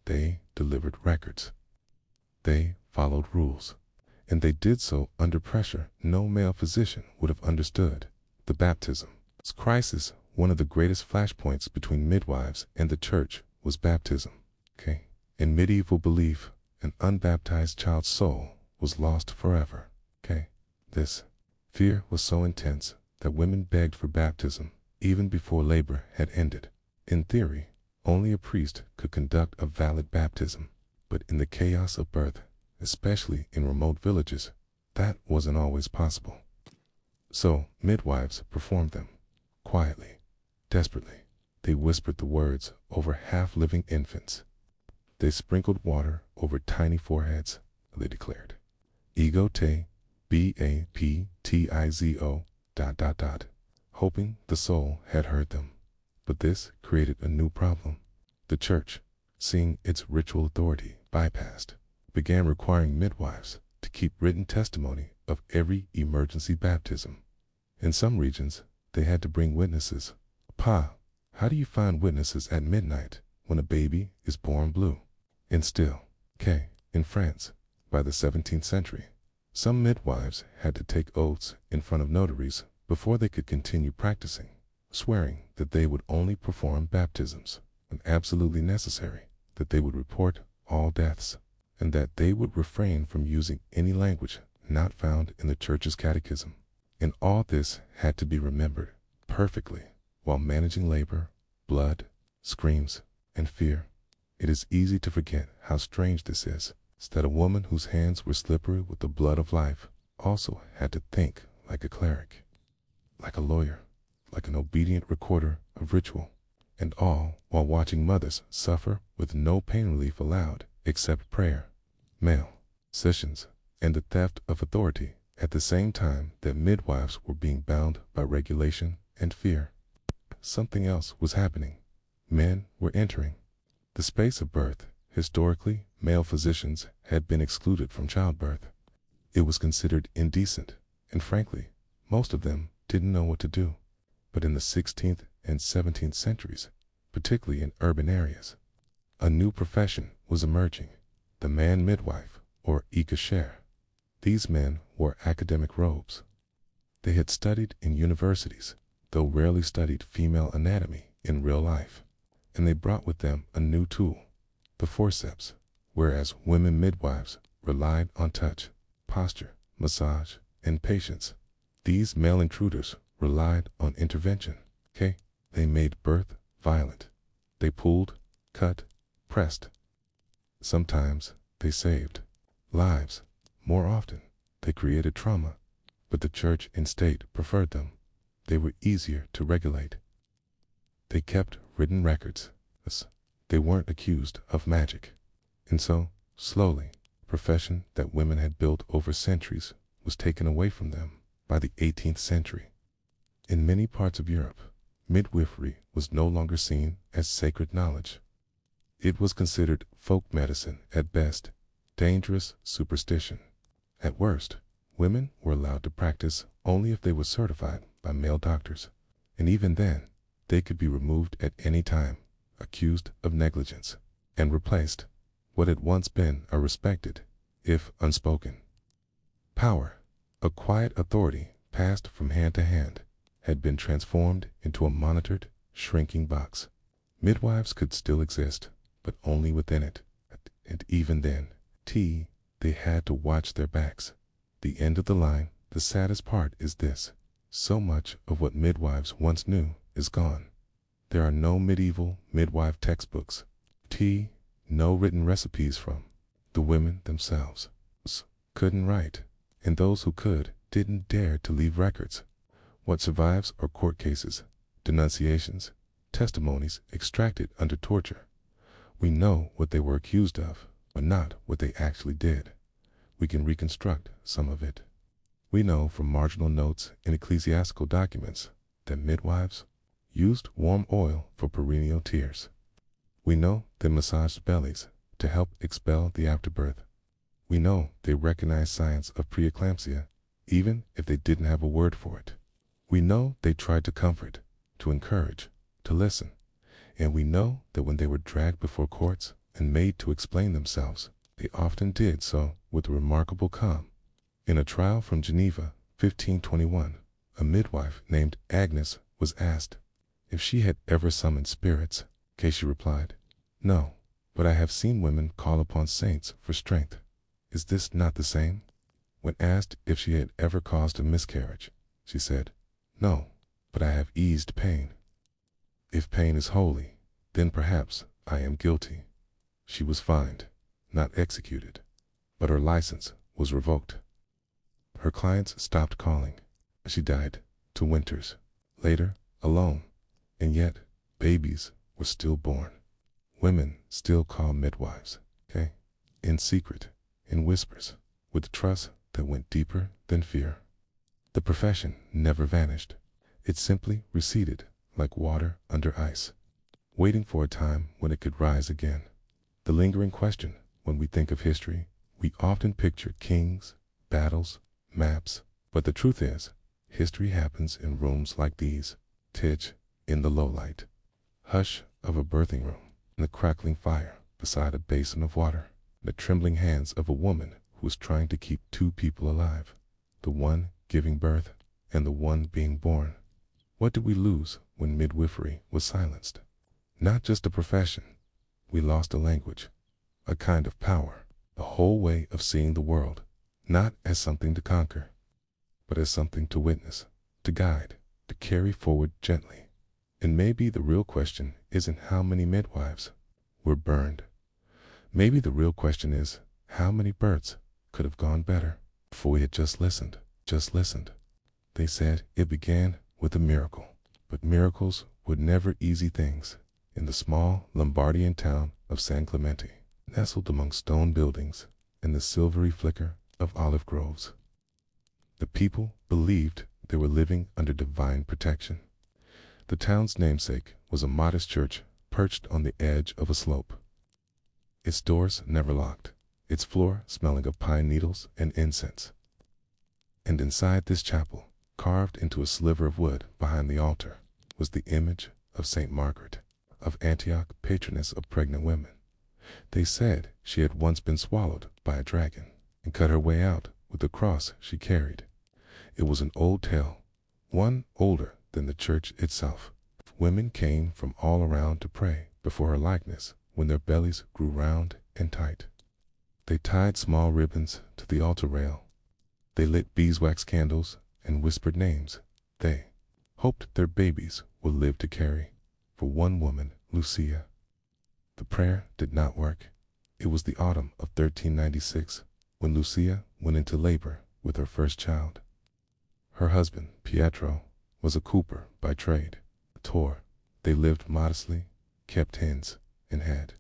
they delivered records. They followed rules, and they did so under pressure no male physician would have understood. The baptism crisis, one of the greatest flashpoints between midwives and the church, was baptism. In medieval belief, an unbaptized child's soul was lost forever. This fear was so intense that women begged for baptism even before labor had ended. In theory, only a priest could conduct a valid baptism, but in the chaos of birth, especially in remote villages, that wasn't always possible. So midwives performed them, quietly, desperately. They whispered the words over half-living infants. They sprinkled water over tiny foreheads. They declared, "Ego te, baptizo, ... hoping the soul had heard them. But this created a new problem. The church, seeing its ritual authority bypassed, began requiring midwives to keep written testimony of every emergency baptism. In some regions, they had to bring witnesses. How do you find witnesses at midnight when a baby is born blue? And still, in France, by the 17th century, some midwives had to take oaths in front of notaries before they could continue practicing, swearing that they would only perform baptisms when absolutely necessary, that they would report all deaths, and that they would refrain from using any language not found in the church's catechism. And all this had to be remembered perfectly while managing labor, blood, screams, and fear. It is easy to forget how strange this is, that a woman whose hands were slippery with the blood of life also had to think like a cleric, like a lawyer, like an obedient recorder of ritual, and all while watching mothers suffer with no pain relief allowed except prayer, male sessions, and the theft of authority at the same time that midwives were being bound by regulation and fear. Something else was happening. Men were entering the space of birth. Historically, male physicians had been excluded from childbirth. It was considered indecent, and frankly, most of them didn't know what to do. But in the 16th and 17th centuries, particularly in urban areas, a new profession was emerging, the man midwife, or accusations. These men wore academic robes. They had studied in universities, though rarely studied female anatomy in real life, and they brought with them a new tool, the forceps, whereas women midwives relied on touch, posture, massage, and patience. These male intruders relied on intervention. They made birth violent. They pulled, cut, pressed. Sometimes they saved lives. More often, they created trauma, but the church and state preferred them. They were easier to regulate. They kept written records. They weren't accused of magic. And so, slowly, the profession that women had built over centuries was taken away from them by the 18th century. In many parts of Europe, midwifery was no longer seen as sacred knowledge. It was considered folk medicine at best, dangerous superstition. At worst, women were allowed to practice only if they were certified by male doctors, and even then, they could be removed at any time, accused of negligence, and replaced what had once been a respected, if unspoken, power. A quiet authority passed from hand to hand had been transformed into a monitored, shrinking box. Midwives could still exist, but only within it, and even then, they had to watch their backs. The end of the line. The saddest part is this: so much of what midwives once knew is gone. There are no medieval midwife textbooks, no written recipes from the women themselves couldn't write. and those who could didn't dare to leave records. What survives are court cases, denunciations, testimonies extracted under torture. We know what they were accused of, but not what they actually did. We can reconstruct some of it. We know from marginal notes in ecclesiastical documents that midwives used warm oil for perineal tears. We know they massaged bellies to help expel the afterbirth. We know they recognized signs of preeclampsia, even if they didn't have a word for it. We know they tried to comfort, to encourage, to listen. And we know that when they were dragged before courts and made to explain themselves, they often did so with remarkable calm. In a trial from Geneva, 1521, a midwife named Agnes was asked if she had ever summoned spirits. She replied, "No, but I have seen women call upon saints for strength. Is this not the same?" When asked if she had ever caused a miscarriage, she said, "No, but I have eased pain. If pain is holy, then perhaps I am guilty." She was fined, not executed, but her license was revoked. Her clients stopped calling. She died 2 winters later, alone, and yet babies were still born. Women still call midwives, in secret, in whispers, with trust that went deeper than fear. The profession never vanished. It simply receded like water under ice, waiting for a time when it could rise again. The lingering question, when we think of history, we often picture kings, battles, maps, but the truth is, history happens in rooms like these, in the low light, hush of a birthing room, in the crackling fire beside a basin of water, the trembling hands of a woman who is trying to keep 2 people alive, the one giving birth and the one being born. What did we lose when midwifery was silenced? Not just a profession. We lost a language, a kind of power, a whole way of seeing the world, not as something to conquer, but as something to witness, to guide, to carry forward gently. And maybe the real question isn't how many midwives were burned. Maybe the real question is how many births could have gone better if we had just listened. They said it began with a miracle, but miracles were never easy things. In the small Lombardian town of San Clemente, nestled among stone buildings and the silvery flicker of olive groves, the people believed they were living under divine protection. The town's namesake was a modest church perched on the edge of a slope. Its doors never locked, its floor smelling of pine needles and incense. And inside this chapel, carved into a sliver of wood behind the altar, was the image of St. Margaret of Antioch, patroness of pregnant women. They said she had once been swallowed by a dragon and cut her way out with the cross she carried. It was an old tale, one older than the church itself. Women came from all around to pray before her likeness when their bellies grew round and tight. They tied small ribbons to the altar rail. They lit beeswax candles and whispered names they hoped their babies would live to carry. For one woman, Lucia, the prayer did not work. It was the autumn of 1396 when Lucia went into labor with her first child. Her husband, Pietro, was a cooper by trade. They lived modestly, kept hens, and had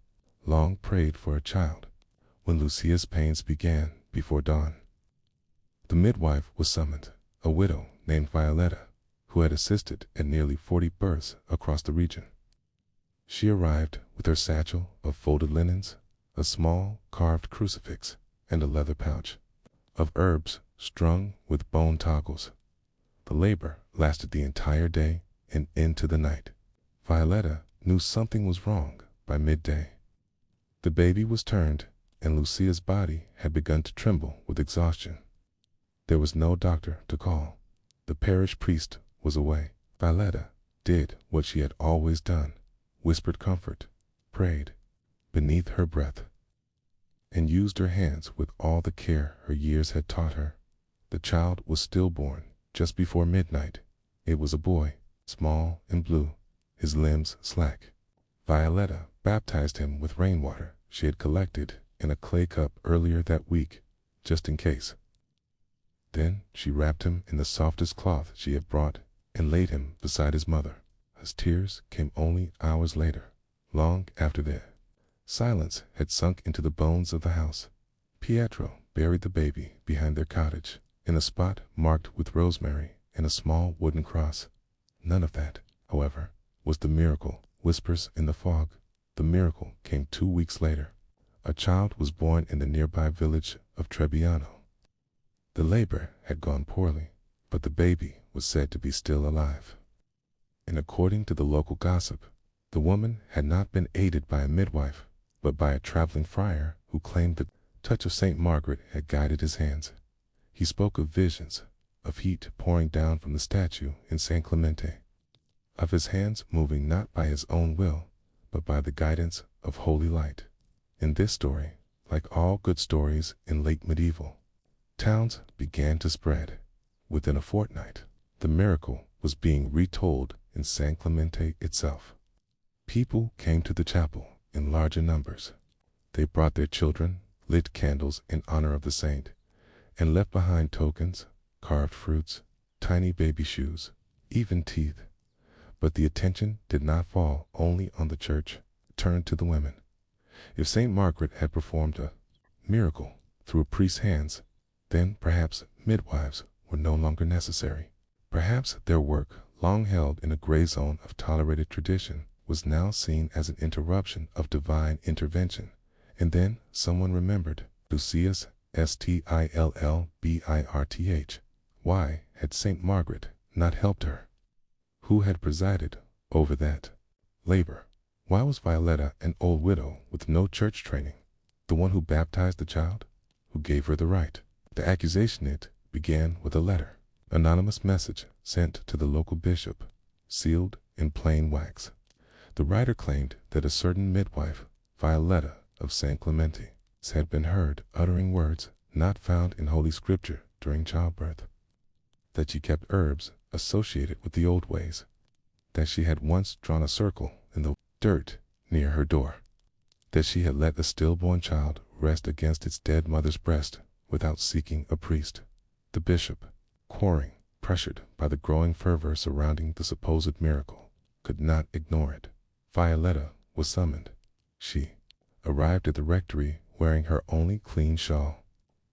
long prayed for a child when Lucia's pains began before dawn. The midwife was summoned, a widow named Violetta, who had assisted at nearly 40 births across the region. She arrived with her satchel of folded linens, a small carved crucifix, and a leather pouch of herbs strung with bone toggles. The labor lasted the entire day and into the night. Violetta knew something was wrong by midday. The baby was turned, and Lucia's body had begun to tremble with exhaustion. There was no doctor to call. The parish priest was away. Violetta did what she had always done, whispered comfort, prayed beneath her breath, and used her hands with all the care her years had taught her. The child was stillborn just before midnight. It was a boy, small and blue, his limbs slack. Violetta baptized him with rainwater she had collected in a clay cup earlier that week, just in case. Then she wrapped him in the softest cloth she had brought and laid him beside his mother. His tears came only hours later, long after their silence had sunk into the bones of the house. Pietro buried the baby behind their cottage, in a spot marked with rosemary and a small wooden cross. None of that, however, was the miracle. Whispers in the fog. The miracle came 2 weeks later. A child was born in the nearby village of Trebbiano. The labor had gone poorly, but the baby was said to be still alive. And according to the local gossip, the woman had not been aided by a midwife, but by a traveling friar who claimed the touch of St. Margaret had guided his hands. He spoke of visions, of heat pouring down from the statue in San Clemente, of his hands moving not by his own will, but by the guidance of holy light. In this story, like all good stories in late medieval, towns began to spread. Within a fortnight, the miracle was being retold in San Clemente itself. People came to the chapel in larger numbers. They brought their children, lit candles in honor of the saint, and left behind tokens, carved fruits, tiny baby shoes, even teeth. But the attention did not fall only on the church, turned to the women. If St. Margaret had performed a miracle through a priest's hands, then perhaps midwives were no longer necessary. Perhaps their work, long held in a gray zone of tolerated tradition, was now seen as an interruption of divine intervention. And then someone remembered Lucius Stillbirth. Why had St. Margaret not helped her? Who had presided over that labor? Why was Violetta an old widow with no church training, the one who baptized the child, who gave her the right? The accusation it began with a letter, anonymous message sent to the local bishop, sealed in plain wax. The writer claimed that a certain midwife, Violetta of San Clemente, had been heard uttering words not found in Holy Scripture during childbirth, that she kept herbs associated with the old ways, that she had once drawn a circle in the dirt near her door, that she had let a stillborn child rest against its dead mother's breast without seeking a priest. The bishop, quarrelling, pressured by the growing fervor surrounding the supposed miracle, could not ignore it. Violetta was summoned. She arrived at the rectory wearing her only clean shawl.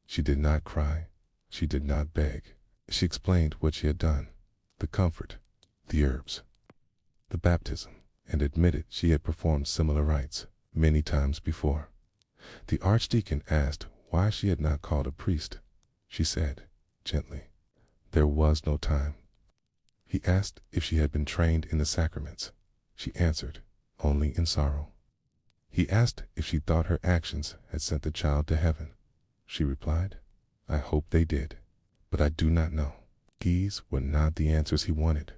She did not cry. She did not beg. She explained what she had done, the comfort, the herbs, the baptism, and admitted she had performed similar rites many times before. The archdeacon asked why she had not called a priest. She said, gently, there was no time. He asked if she had been trained in the sacraments. She answered, only in sorrow. He asked if she thought her actions had sent the child to heaven. She replied, I hope they did, but I do not know. These were not the answers he wanted.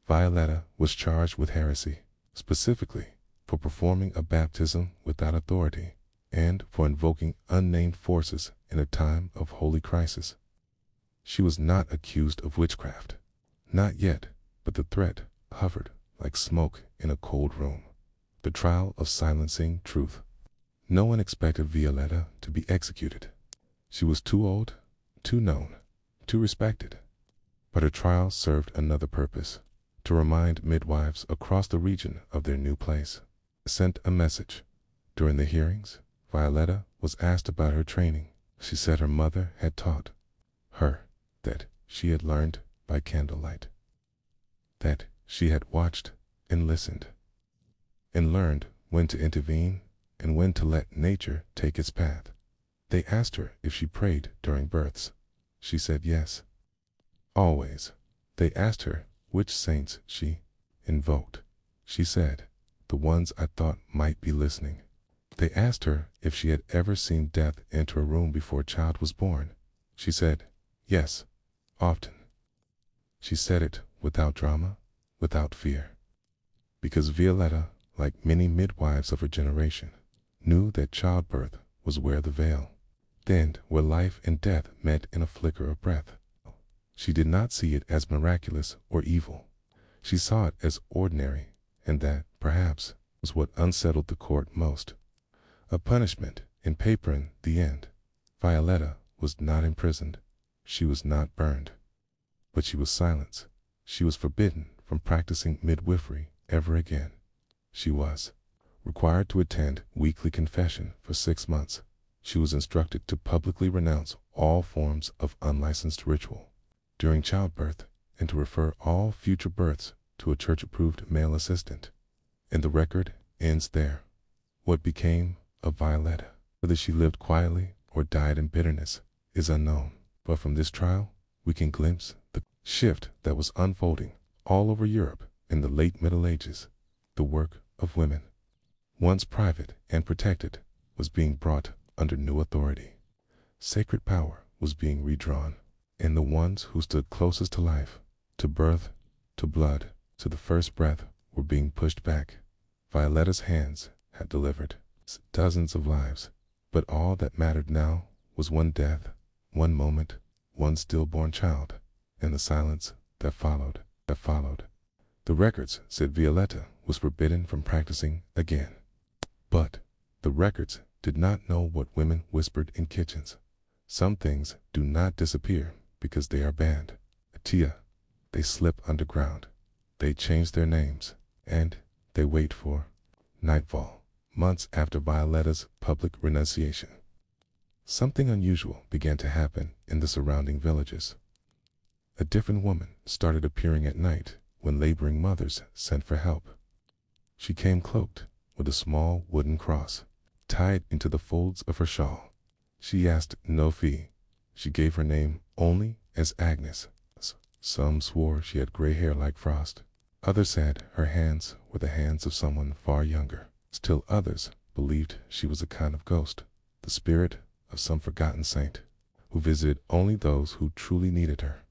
Violetta was charged with heresy, specifically for performing a baptism without authority and for invoking unnamed forces in a time of holy crisis. She was not accused of witchcraft. Not yet, but the threat hovered like smoke in a cold room. The trial of silencing truth. No one expected Violetta to be executed. She was too old, too known, too respected. But her trial served another purpose, to remind midwives across the region of their new place. Sent a message. During the hearings, Violetta was asked about her training. She said her mother had taught her that she had learned by candlelight, that she had watched and listened, and learned when to intervene and when to let nature take its path. They asked her if she prayed during births. She said yes. Always. They asked her which saints she invoked. She said, the ones I thought might be listening. They asked her if she had ever seen death enter a room before a child was born. She said, yes, often. She said it without drama, without fear. Because Violetta, like many midwives of her generation, knew that childbirth was where the veil thinned, where life and death met in a flicker of breath. She did not see it as miraculous or evil. She saw it as ordinary, and that, perhaps, was what unsettled the court most. A punishment in papering the end. Violetta was not imprisoned. She was not burned, but she was silenced. She was forbidden from practicing midwifery ever again. She was required to attend weekly confession for 6 months. She was instructed to publicly renounce all forms of unlicensed ritual during childbirth and to refer all future births to a church-approved male assistant. And the record ends there. What became of Violetta, whether she lived quietly or died in bitterness, is unknown. But from this trial, we can glimpse the shift that was unfolding all over Europe in the late Middle Ages. The work of women, once private and protected, was being brought under new authority. Sacred power was being redrawn, and the ones who stood closest to life, to birth, to blood, to the first breath, were being pushed back. Violetta's hands had delivered dozens of lives, but all that mattered now was one death, one moment, one stillborn child, and the silence that followed. The records said Violetta was forbidden from practicing again. But the records did not know what women whispered in kitchens. Some things do not disappear because they are banned. Tia, they slip underground. They change their names, and they wait for nightfall, months after Violetta's public renunciation. Something unusual began to happen in the surrounding villages. A different woman started appearing at night when laboring mothers sent for help. She came cloaked with a small wooden cross tied into the folds of her shawl. She asked no fee. She gave her name only as Agnes. Some swore she had gray hair like frost. Others said her hands were the hands of someone far younger. Still others believed she was a kind of ghost, the spirit of some forgotten saint, who visited only those who truly needed her.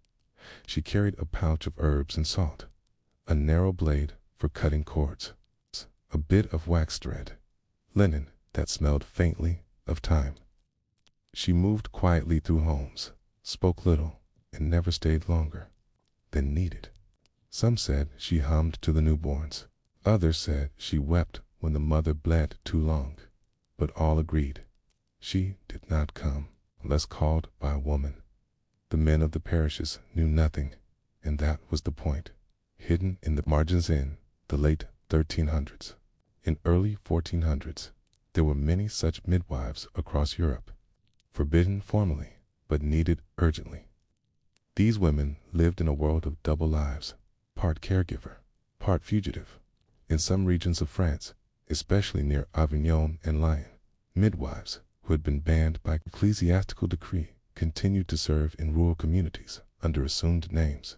She carried a pouch of herbs and salt, a narrow blade for cutting cords, a bit of wax thread, linen that smelled faintly of thyme. She moved quietly through homes, spoke little, and never stayed longer than needed. Some said she hummed to the newborns. Others said she wept when the mother bled too long. But all agreed she did not come unless called by a woman. The men of the parishes knew nothing, and that was the point. Hidden in the margins in the late 1300s, in early 1400s, there were many such midwives across Europe, forbidden formally, but needed urgently. These women lived in a world of double lives, part caregiver, part fugitive. In some regions of France, especially near Avignon and Lyon, midwives who had been banned by ecclesiastical decree continued to serve in rural communities under assumed names.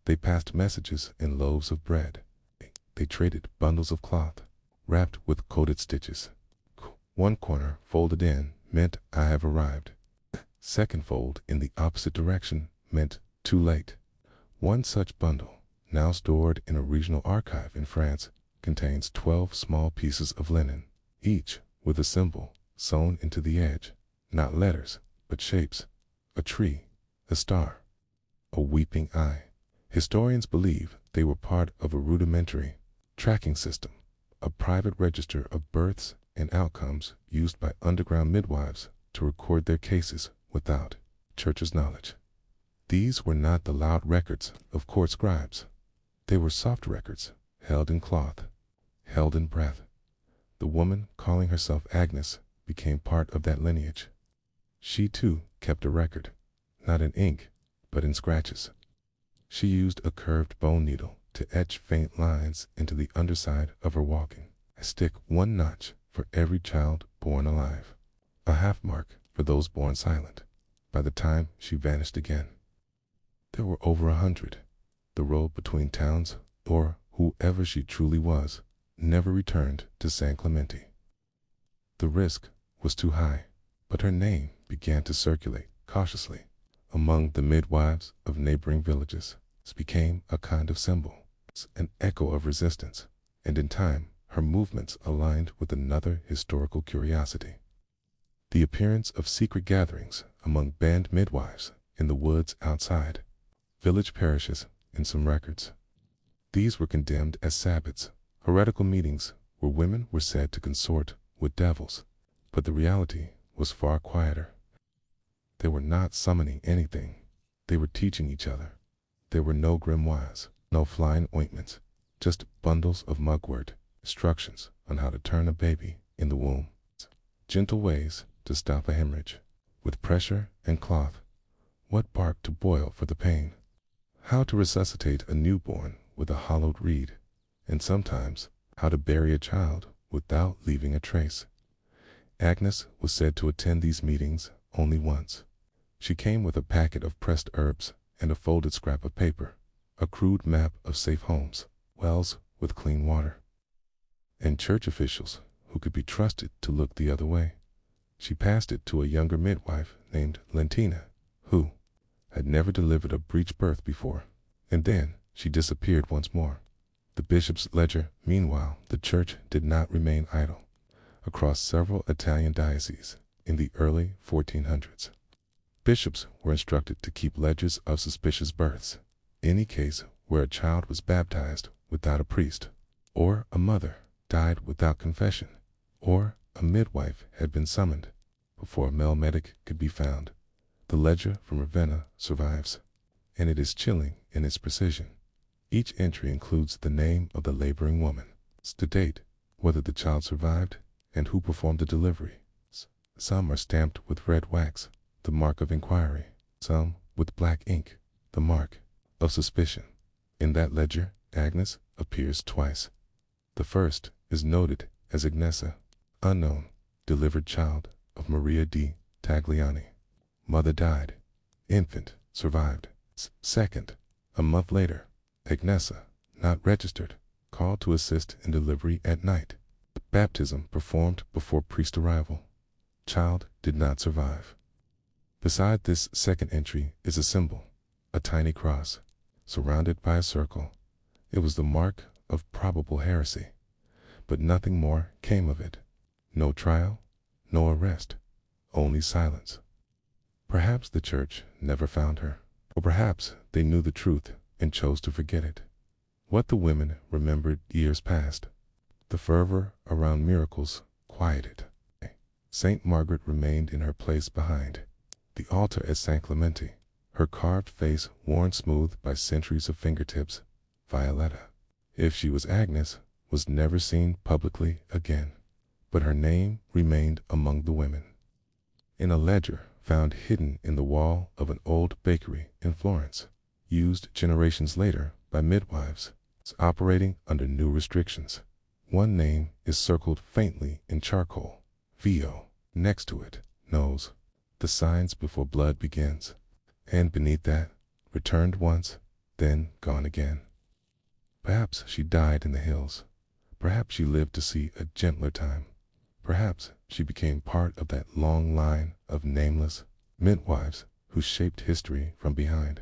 They passed messages in loaves of bread. They traded bundles of cloth, wrapped with coded stitches. One corner folded in meant I have arrived. Second fold in the opposite direction meant too late. One such bundle, now stored in a regional archive in France, contains 12 small pieces of linen, each with a symbol sewn into the edge, not letters, but shapes: a tree, a star, a weeping eye. Historians believe they were part of a rudimentary tracking system, a private register of births and outcomes used by underground midwives to record their cases without church's knowledge. These were not the loud records of court scribes. They were soft records, held in cloth, held in breath. The woman calling herself Agnes became part of that lineage. She too kept a record, not in ink, but in scratches. She used a curved bone needle to etch faint lines into the underside of her walking, a stick 1 notch for every child born alive, a half mark for those born silent, by the time she vanished again. There were over 100. The road between towns, or whoever she truly was, never returned to San Clemente. The risk was too high, but her name began to circulate cautiously among the midwives of neighboring villages. It became a kind of symbol, an echo of resistance, and in time her movements aligned with another historical curiosity: the appearance of secret gatherings among banned midwives in the woods outside village parishes. In some records, these were condemned as Sabbaths, heretical meetings where women were said to consort with devils, but the reality was far quieter. They were not summoning anything. They were teaching each other. There were no grimoires, no flying ointments, just bundles of mugwort, instructions on how to turn a baby in the womb, gentle ways to stop a hemorrhage, with pressure and cloth, what bark to boil for the pain, how to resuscitate a newborn with a hollowed reed, and sometimes how to bury a child without leaving a trace. Agnes was said to attend these meetings only once. She came with a packet of pressed herbs and a folded scrap of paper, a crude map of safe homes, wells with clean water, and church officials who could be trusted to look the other way. She passed it to a younger midwife named Lentina, who had never delivered a breech birth before, and then she disappeared once more. The bishop's ledger. Meanwhile, the church did not remain idle. Across several Italian dioceses in the early 1400s, bishops were instructed to keep ledgers of suspicious births, any case where a child was baptized without a priest, or a mother died without confession, or a midwife had been summoned before a male medic could be found. The ledger from Ravenna survives, and it is chilling in its precision. Each entry includes the name of the laboring woman, the date, whether the child survived, and who performed the delivery. Some are stamped with red wax, the mark of inquiry, some with black ink, the mark of suspicion. In that ledger, Agnes appears twice. The first is noted as Agnesa, unknown, delivered child of Maria di Tagliani. Mother died. Infant survived. Second, a month later, Agnesa, not registered, called to assist in delivery at night. Baptism performed before priest arrival. Child did not survive. Beside this second entry is a symbol, a tiny cross, surrounded by a circle. It was the mark of probable heresy, but nothing more came of it. No trial, no arrest, only silence. Perhaps the church never found her, or perhaps they knew the truth and chose to forget it. What the women remembered years past. The fervor around miracles quieted. Saint Margaret remained in her place behind the altar at San Clemente, her carved face worn smooth by centuries of fingertips. Violetta, if she was Agnes, was never seen publicly again, but her name remained among the women. In a ledger found hidden in the wall of an old bakery in Florence, used generations later by midwives operating under new restrictions, one name is circled faintly in charcoal, Vio. Next to it, nose, the signs before blood begins, and beneath that, returned once, then gone again. Perhaps she died in the hills. Perhaps she lived to see a gentler time. Perhaps she became part of that long line of nameless midwives who shaped history from behind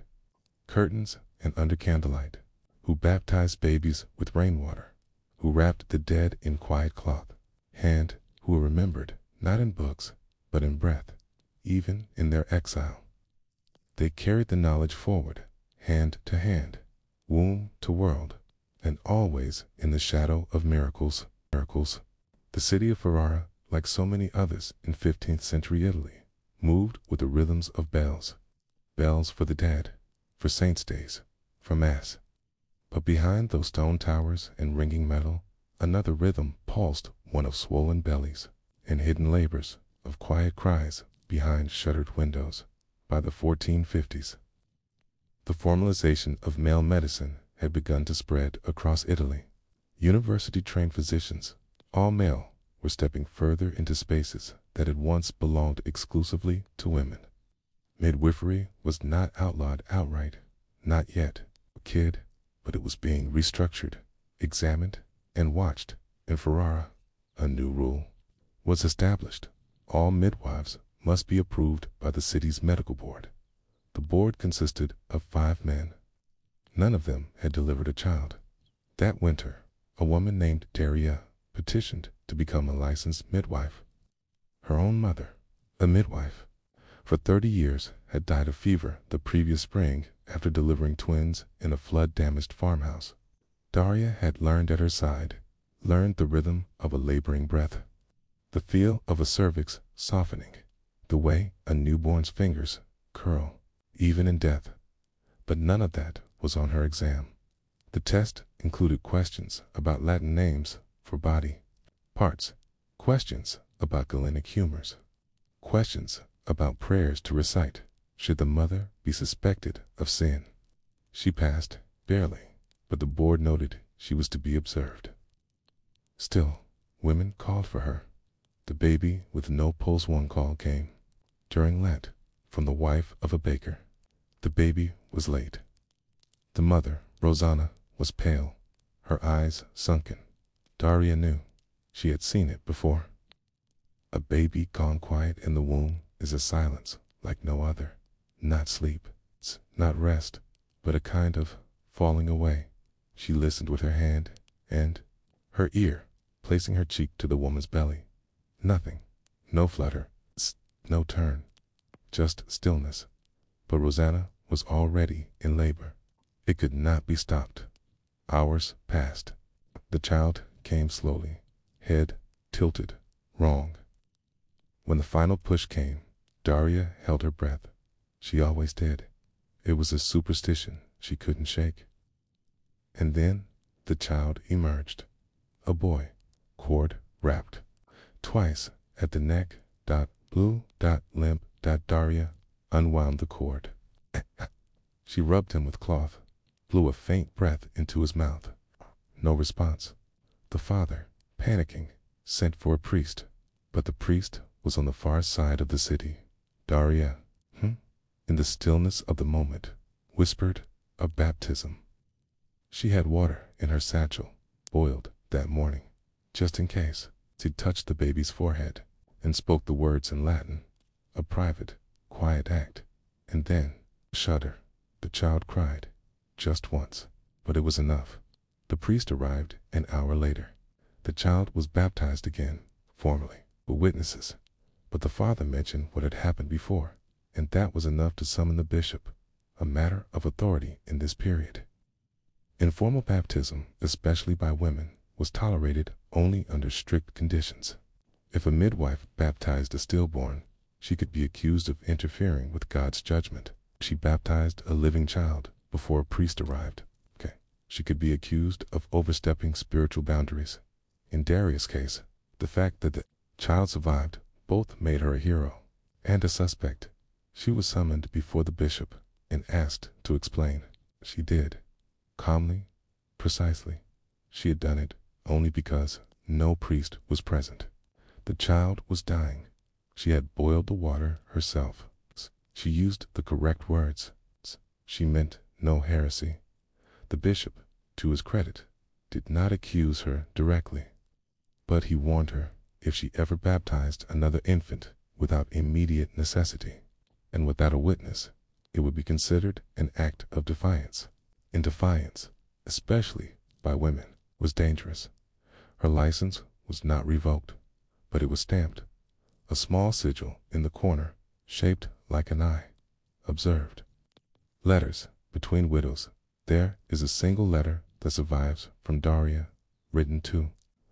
curtains and under candlelight, who baptized babies with rainwater, who wrapped the dead in quiet cloth, and who were remembered not in books, but in breath, even in their exile. They carried the knowledge forward, hand to hand, womb to world, and always in the shadow of miracles. The city of Ferrara, like so many others in 15th century Italy, moved with the rhythms of bells. Bells for the dead, for saints' days, for mass. But behind those stone towers and ringing metal, another rhythm pulsed, one of swollen bellies and hidden labors, of quiet cries behind shuttered windows. By the 1450s, the formalization of male medicine had begun to spread across Italy. University-trained physicians, all male, were stepping further into spaces that had once belonged exclusively to women. Midwifery was not outlawed outright, not yet, but it was being restructured, examined, and watched. In Ferrara, a new rule was established. All midwives must be approved by the city's medical board. The board consisted of 5 men. None of them had delivered a child. That winter, a woman named Daria petitioned to become a licensed midwife. Her own mother, a midwife, for 30 years had died of fever the previous spring after delivering twins in a flood-damaged farmhouse. Daria had learned at her side, learned the rhythm of a laboring breath, the feel of a cervix softening, the way a newborn's fingers curl. even in death. But none of that was on her exam. The test included questions about Latin names for body parts, questions about Galenic humors, questions about prayers to recite should the mother be suspected of sin. She passed, barely, but the board noted she was to be observed. Still, women called for her. The baby with no pulse one call came during Lent from the wife of a baker. The baby was late. The mother, Rosanna, was pale, her eyes sunken. Daria knew. She had seen it before. A baby gone quiet in the womb is a silence like no other. Not sleep, not rest, but a kind of falling away. She listened with her hand and her ear, placing her cheek to the woman's belly. Nothing, no flutter, no turn, just stillness. But Rosanna was already in labor. It could not be stopped. Hours passed. The child came slowly, head tilted, wrong. When the final push came, Daria held her breath. She always did. It was a superstition she couldn't shake. And then the child emerged. A boy, cord wrapped. Twice at the neck, blue, limp, Daria unwound the cord. She rubbed him with cloth, blew a faint breath into his mouth. No response. The father, panicking, sent for a priest, but the priest was on the far side of the city. Daria, in the stillness of the moment, whispered of baptism. She had water in her satchel, boiled that morning, just in case. She touched the baby's forehead and spoke the words in Latin, a private, quiet act, and then, shudder. The child cried, just once, but it was enough. The priest arrived an hour later. The child was baptized again, formally, with witnesses, but the father mentioned what had happened before, and that was enough to summon the bishop, a matter of authority in this period. Informal baptism, especially by women, was tolerated only under strict conditions. If a midwife baptized a stillborn, she could be accused of interfering with God's judgment. She baptized a living child before a priest arrived. She could be accused of overstepping spiritual boundaries. In Daria's case, the fact that the child survived both made her a hero and a suspect. She was summoned before the bishop and asked to explain. She did, calmly, precisely. She had done it only because no priest was present. The child was dying. She had boiled the water herself. She used the correct words. She meant no heresy. The bishop, to his credit, did not accuse her directly, but he warned her if she ever baptized another infant without immediate necessity and without a witness, it would be considered an act of defiance. And defiance, especially by women, was dangerous. Her license was not revoked, but it was stamped. A small sigil in the corner, shaped like an eye. Observed. Letters between widows. There is a single letter that survives from Daria, written to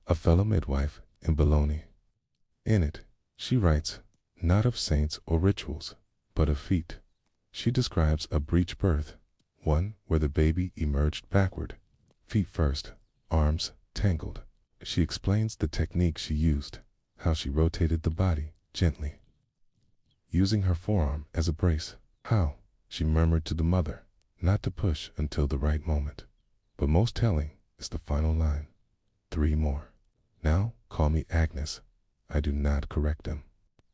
a fellow midwife in Bologna. In it, she writes, not of saints or rituals, but of feet. She describes a breech birth, one where the baby emerged backward, feet first, arms tangled. She explains the technique she used, how she rotated the body gently, using her forearm as a brace, how she murmured to the mother not to push until the right moment. But most telling is the final line. 3 more. Now call me Agnes. I do not correct them.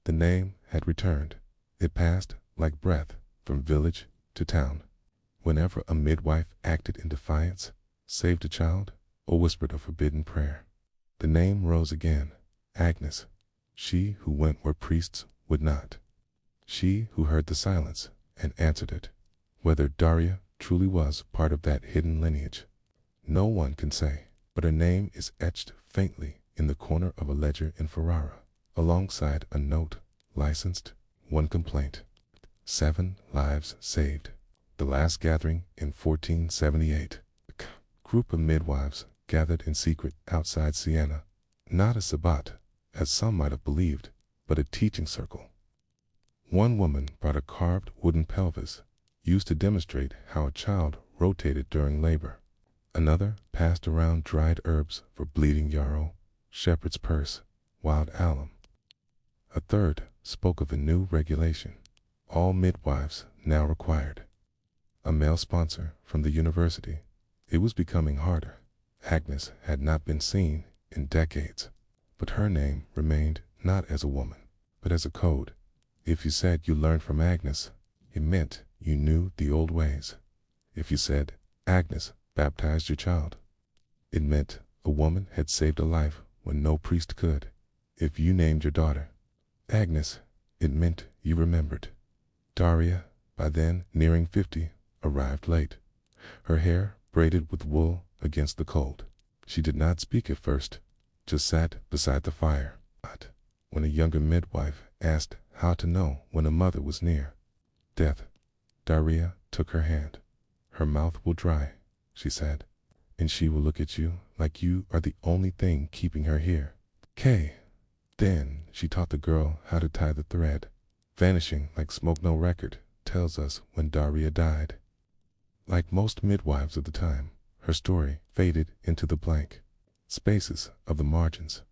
The name had returned. It passed like breath from village to town. Whenever a midwife acted in defiance, saved a child, or whispered a forbidden prayer, the name rose again. Agnes, she who went where priests would not. She who heard the silence and answered it. Whether Daria truly was part of that hidden lineage, no one can say, but her name is etched faintly in the corner of a ledger in Ferrara, alongside a note, licensed, 1 complaint, 7 lives saved. The last gathering in 1478. A group of midwives gathered in secret outside Siena, not a sabbat, as some might have believed, but a teaching circle. One woman brought a carved wooden pelvis used to demonstrate how a child rotated during labor. Another passed around dried herbs for bleeding yarrow, shepherd's purse, wild alum. A third spoke of a new regulation. All midwives now required a male sponsor from the university. It was becoming harder. Agnes had not been seen in decades, but her name remained not as a woman, but as a code. If you said you learned from Agnes, it meant you knew the old ways. If you said Agnes baptized your child, it meant a woman had saved a life when no priest could. If you named your daughter Agnes, it meant you remembered. Daria, by then nearing 50, arrived late, her hair braided with wool against the cold. She did not speak at first, just sat beside the fire. But when a younger midwife asked how to know when a mother was near death, Daria took her hand. Her mouth will dry, she said, and she will look at you like you are the only thing keeping her here. Then she taught the girl how to tie the thread. Vanishing like smoke, no record tells us when Daria died. Like most midwives of the time, her story faded into the blank spaces of the margins.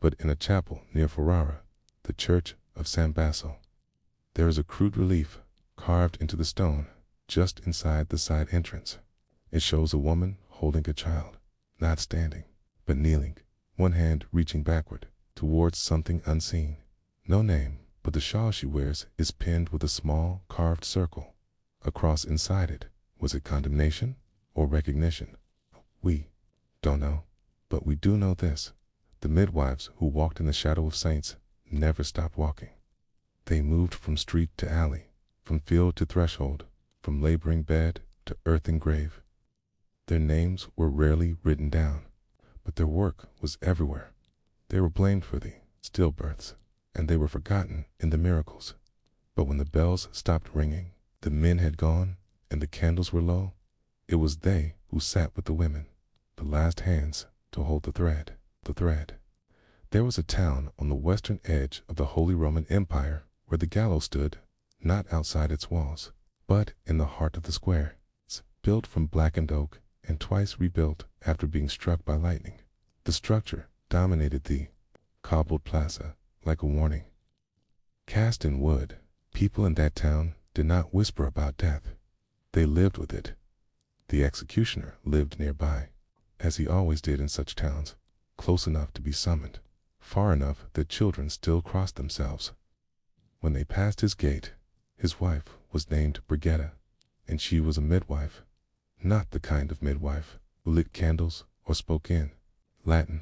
But in a chapel near Ferrara, the church of San Basil, there is a crude relief carved into the stone just inside the side entrance. It shows a woman holding a child, not standing, but kneeling, one hand reaching backward towards something unseen. No name, but the shawl she wears is pinned with a small carved circle. A cross inside it. Was it condemnation or recognition? We don't know, but we do know this. The midwives who walked in the shadow of saints never stopped walking. They moved from street to alley, from field to threshold, from laboring bed to earthen grave. Their names were rarely written down, but their work was everywhere. They were blamed for the stillbirths, and they were forgotten in the miracles. But when the bells stopped ringing, the men had gone, and the candles were low, it was they who sat with the women, the last hands to hold the thread. There was a town on the western edge of the Holy Roman Empire where the gallows stood, not outside its walls, but in the heart of the square. It's built from blackened oak and twice rebuilt after being struck by lightning. The structure dominated the cobbled plaza like a warning. Cast in wood, people in that town did not whisper about death. They lived with it. The executioner lived nearby, as he always did in such towns, close enough to be summoned, far enough that children still crossed themselves. When they passed his gate, his wife was named Brigetta, and she was a midwife, not the kind of midwife who lit candles or spoke in Latin,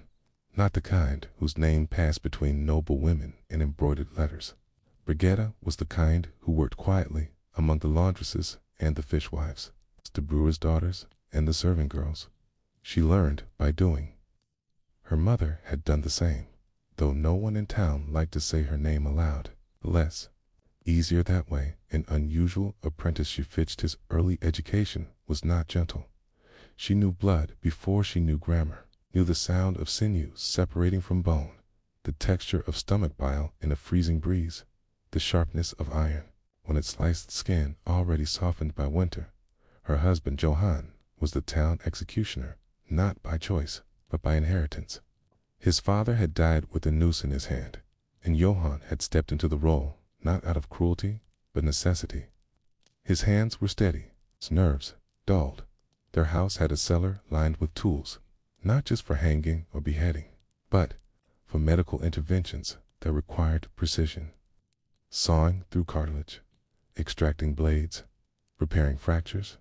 not the kind whose name passed between noble women in embroidered letters. Brigetta was the kind who worked quietly among the laundresses and the fishwives, the brewer's daughters and the serving girls. She learned by doing. Her mother had done the same, though no one in town liked to say her name aloud. Less easier that way. An unusual apprentice. She fitched his early education was not gentle. She knew blood before she knew grammar, knew the sound of sinews separating from bone, the texture of stomach bile in a freezing breeze, the sharpness of iron when it sliced skin already softened by winter. Her husband Johann was the town executioner, not by choice, but by inheritance. His father had died with a noose in his hand, and Johann had stepped into the role, not out of cruelty, but necessity. His hands were steady, his nerves dulled. Their house had a cellar lined with tools, not just for hanging or beheading, but for medical interventions that required precision. Sawing through cartilage, extracting blades, repairing fractures.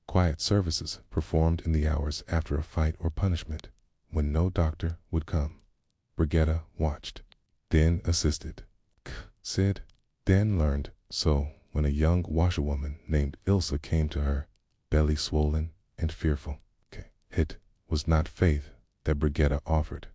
Quiet services performed in the hours after a fight or punishment, when no doctor would come. Brigetta watched, then assisted. Sid then learned. So when a young washerwoman named Ilsa came to her, belly swollen and fearful, it was not faith that Brigetta offered,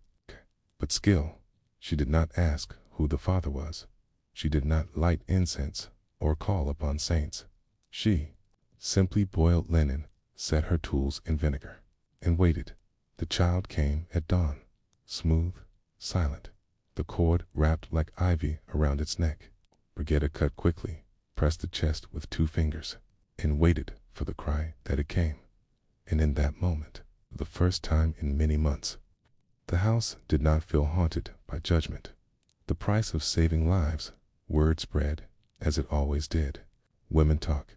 but skill. She did not ask who the father was. She did not light incense or call upon saints. She simply boiled linen, set her tools in vinegar, and waited. The child came at dawn, smooth, silent, the cord wrapped like ivy around its neck. Brigetta cut quickly, pressed the chest with 2 fingers. and waited for the cry that it came. And in that moment, the first time in many months, the house did not feel haunted by judgment. The price of saving lives, word spread, as it always did. Women talk.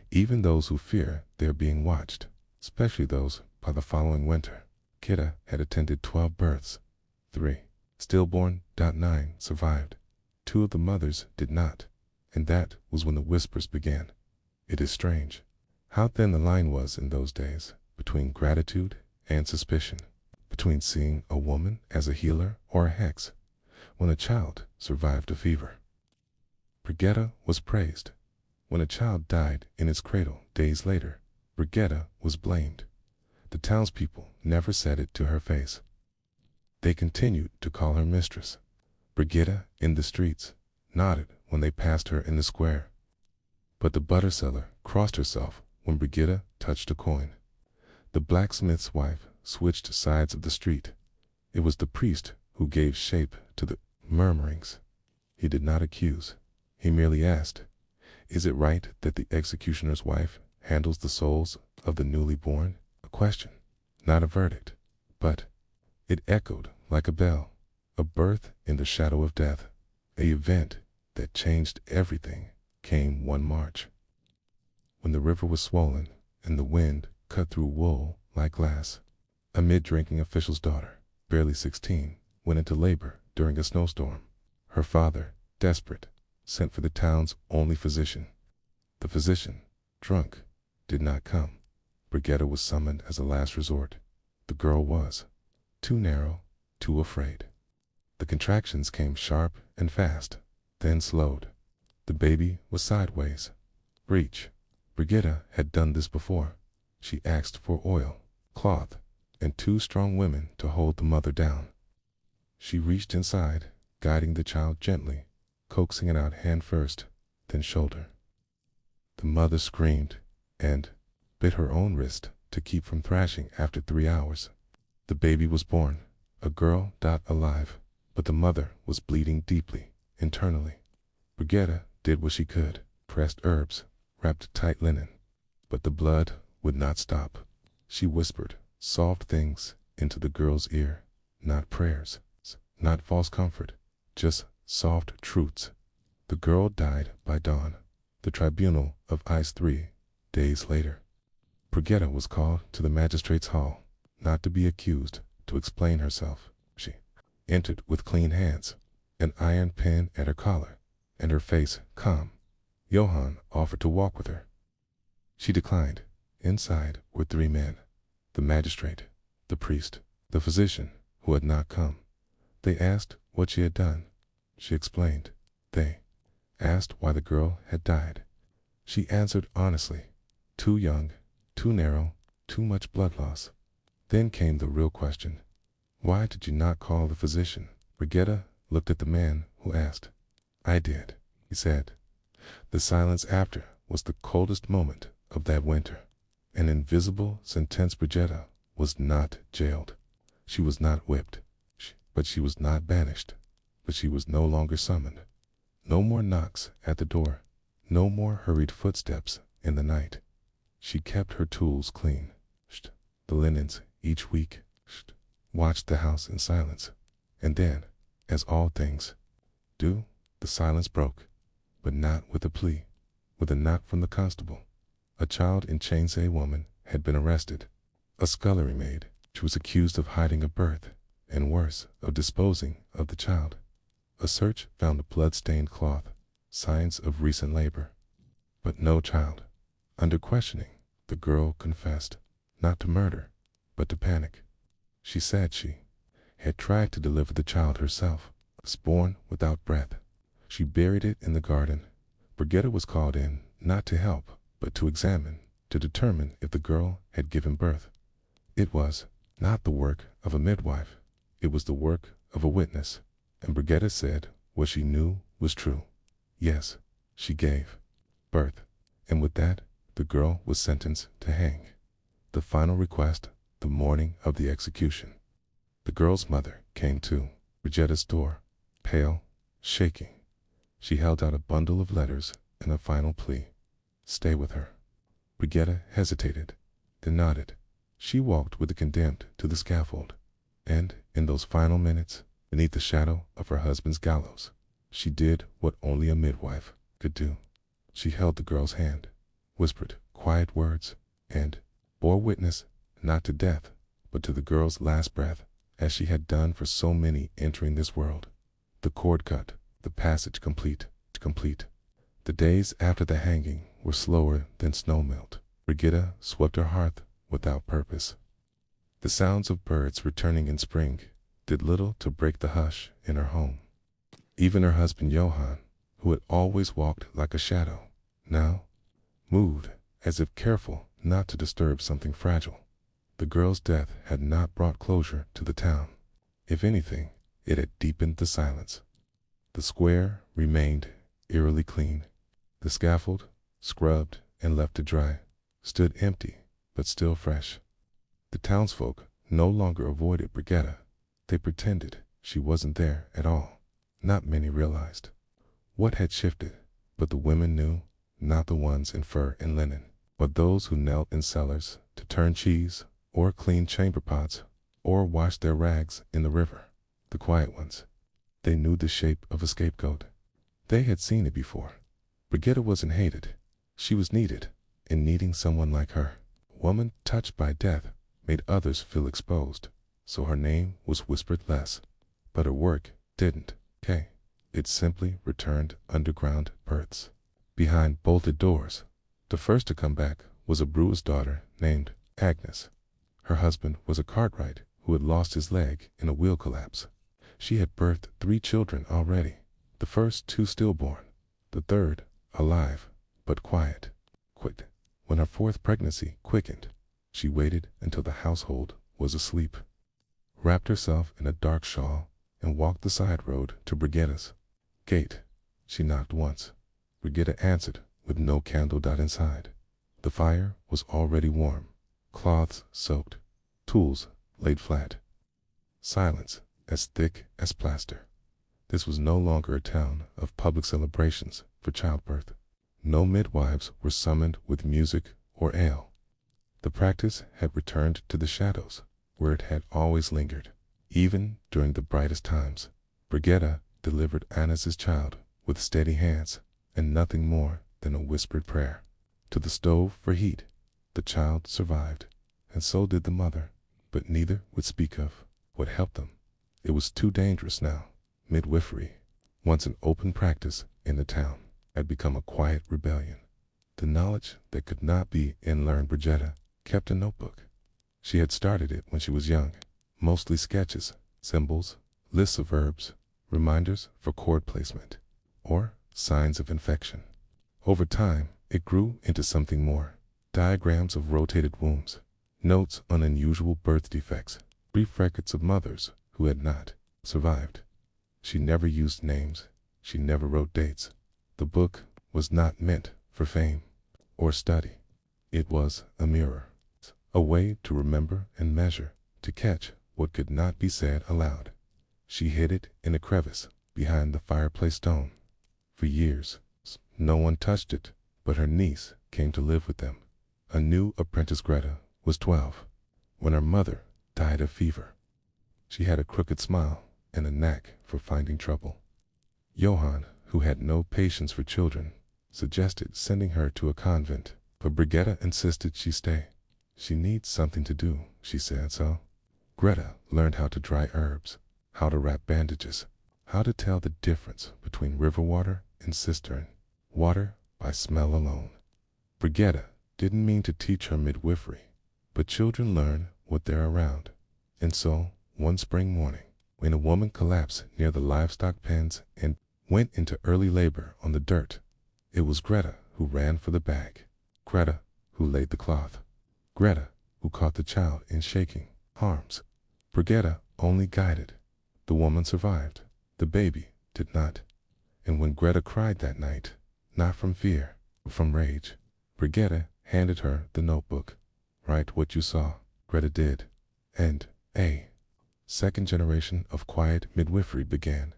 Even those who fear they are being watched, especially those by the following winter. Kita had attended 12 births. 3. Stillborn. 9 survived. 2 of the mothers did not. And that was when the whispers began. It is strange how thin the line was in those days between gratitude and suspicion, between seeing a woman as a healer or a hex when a child survived a fever. Brigetta was praised. When a child died in its cradle days later, Brigetta was blamed. The townspeople never said it to her face. They continued to call her mistress. Brigetta in the streets nodded when they passed her in the square. But the butter seller crossed herself when Brigetta touched a coin. The blacksmith's wife switched sides of the street. It was the priest who gave shape to the murmurings. He did not accuse. He merely asked, "Is it right that the executioner's wife handles the souls of the newly born?" A question, not a verdict, but it echoed like a bell. A birth in the shadow of death. An event that changed everything came one March. When the river was swollen and the wind cut through wool like glass, a mid-drinking official's daughter, barely 16, went into labor during a snowstorm. Her father, desperate, sent for the town's only physician. The physician, drunk, did not come. Brigetta was summoned as a last resort. The girl was too narrow, too afraid. The contractions came sharp and fast, then slowed. The baby was sideways. Breech. Brigetta had done this before. She asked for oil, cloth, and 2 strong women to hold the mother down. She reached inside, guiding the child gently, coaxing it out hand first, then shoulder. The mother screamed and bit her own wrist to keep from thrashing after 3 hours. The baby was born, a girl, alive, but the mother was bleeding deeply, internally. Brigetta did what she could, pressed herbs, wrapped tight linen, but the blood would not stop. She whispered soft things into the girl's ear, not prayers, not false comfort, just soft truths. The girl died by dawn. The tribunal of Ice 3 days later. Brigetta was called to the magistrate's hall, not to be accused, to explain herself. She entered with clean hands, an iron pin at her collar, and her face calm. Johann offered to walk with her. She declined. Inside were 3 men, the magistrate, the priest, the physician who had not come. They asked what she had done. She explained. They asked why the girl had died. She answered honestly. Too young, too narrow, too much blood loss. Then came the real question. Why did you not call the physician? Brigetta looked at the man who asked. I did, he said. The silence after was the coldest moment of that winter. An invisible sentence. Brigetta was not jailed. She was not whipped. But she was not banished. But she was no longer summoned. No more knocks at the door. No more hurried footsteps in the night. She kept her tools clean. The linens each week. Watched the house in silence. And then, as all things do, the silence broke. But not with a plea. With a knock from the constable. A child in chains. A woman had been arrested. A scullery maid. She was accused of hiding a birth, and worse, of disposing of the child. A search found a blood-stained cloth, signs of recent labor. But no child. Under questioning, the girl confessed, not to murder, but to panic. She said she had tried to deliver the child herself, born without breath. She buried it in the garden. Brigetta was called in, not to help, but to examine, to determine if the girl had given birth. It was not the work of a midwife. It was the work of a witness. And Brigetta said what she knew was true. Yes, she gave birth. And with that, the girl was sentenced to hang. The final request, the morning of the execution. The girl's mother came to Brigetta's door, pale, shaking. She held out a bundle of letters and a final plea. stay with her. Brigitta hesitated, then nodded. She walked with the condemned to the scaffold, and, in those final minutes, beneath the shadow of her husband's gallows, she did what only a midwife could do. She held the girl's hand, whispered quiet words, and bore witness not to death, but to the girl's last breath, as she had done for so many entering this world. The cord cut, the passage complete. The days after the hanging were slower than snow melt. Brigitta swept her hearth without purpose. The sounds of birds returning in spring did little to break the hush in her home. Even her husband Johann, who had always walked like a shadow, now moved as if careful not to disturb something fragile. The girl's death had not brought closure to the town. If anything, it had deepened the silence. The square remained eerily clean. The scaffold, scrubbed and left to dry, stood empty but still fresh. The townsfolk no longer avoided Brigitta. They pretended she wasn't there at all. Not many realized what had shifted, but the women knew, not the ones in fur and linen, but those who knelt in cellars to turn cheese, or clean chamber pots, or wash their rags in the river. The quiet ones. They knew the shape of a scapegoat. They had seen it before. Brigitta wasn't hated. She was needed, and needing someone like her. A woman touched by death made others feel exposed, so her name was whispered less. But her work didn't. It simply returned underground births. Behind bolted doors, the first to come back was a brewer's daughter named Agnes. Her husband was a cartwright who had lost his leg in a wheel collapse. She had birthed 3 children already, the first 2 stillborn, the third alive but quiet. When her 4th pregnancy quickened, she waited until the household was asleep, wrapped herself in a dark shawl, and walked the side road to Brigitta's gate. She knocked once. Brigitta answered with no candle dot inside. The fire was already warm, cloths soaked, tools laid flat. Silence as thick as plaster. This was no longer a town of public celebrations for childbirth. No midwives were summoned with music or ale. The practice had returned to the shadows, where it had always lingered. Even during the brightest times, Brigitta delivered Anna's child with steady hands and nothing more than a whispered prayer. To the stove for heat, the child survived, and so did the mother, but neither would speak of what helped them. It was too dangerous now. Midwifery, once an open practice in the town, had become a quiet rebellion. The knowledge that could not be unlearned, Brigitta kept a notebook. She had started it when she was young, mostly sketches, symbols, lists of herbs, reminders for cord placement, or signs of infection. Over time, it grew into something more: diagrams of rotated wombs, notes on unusual birth defects, brief records of mothers who had not survived. She never used names. She never wrote dates. The book was not meant for fame or study. It was a mirror, a way to remember and measure, to catch what could not be said aloud. She hid it in a crevice behind the fireplace stone. For years, no one touched it, but her niece came to live with them. A new apprentice. Greta was 12 when her mother died of fever. She had a crooked smile and a knack for finding trouble. Johann, who had no patience for children, suggested sending her to a convent, but Brigitta insisted she stay. She needs something to do, she said, so Greta learned how to dry herbs, how to wrap bandages, how to tell the difference between river water and cistern water by smell alone. Brigitta didn't mean to teach her midwifery, but children learn what they're around. And so, one spring morning, when a woman collapsed near the livestock pens and went into early labor on the dirt, it was Greta who ran for the bag, Greta who laid the cloth, Greta who caught the child in shaking arms. Brigitta only guided. The woman survived. The baby did not. And when Greta cried that night, not from fear, but from rage, Brigitta handed her the notebook. Write what you saw. Greta did. And a second generation of quiet midwifery began.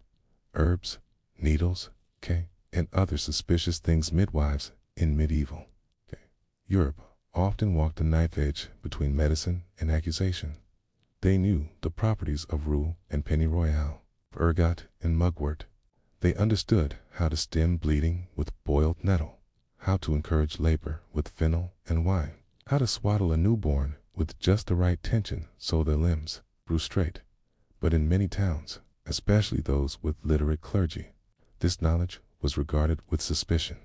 Herbs, needles, and other suspicious things midwives in medieval Europe often walked the knife edge between medicine and accusation. They knew the properties of rue and pennyroyal, ergot and mugwort. They understood how to stem bleeding with boiled nettle, how to encourage labor with fennel and wine, how to swaddle a newborn with just the right tension so their limbs grew straight. But in many towns, especially those with literate clergy, this knowledge was regarded with suspicion.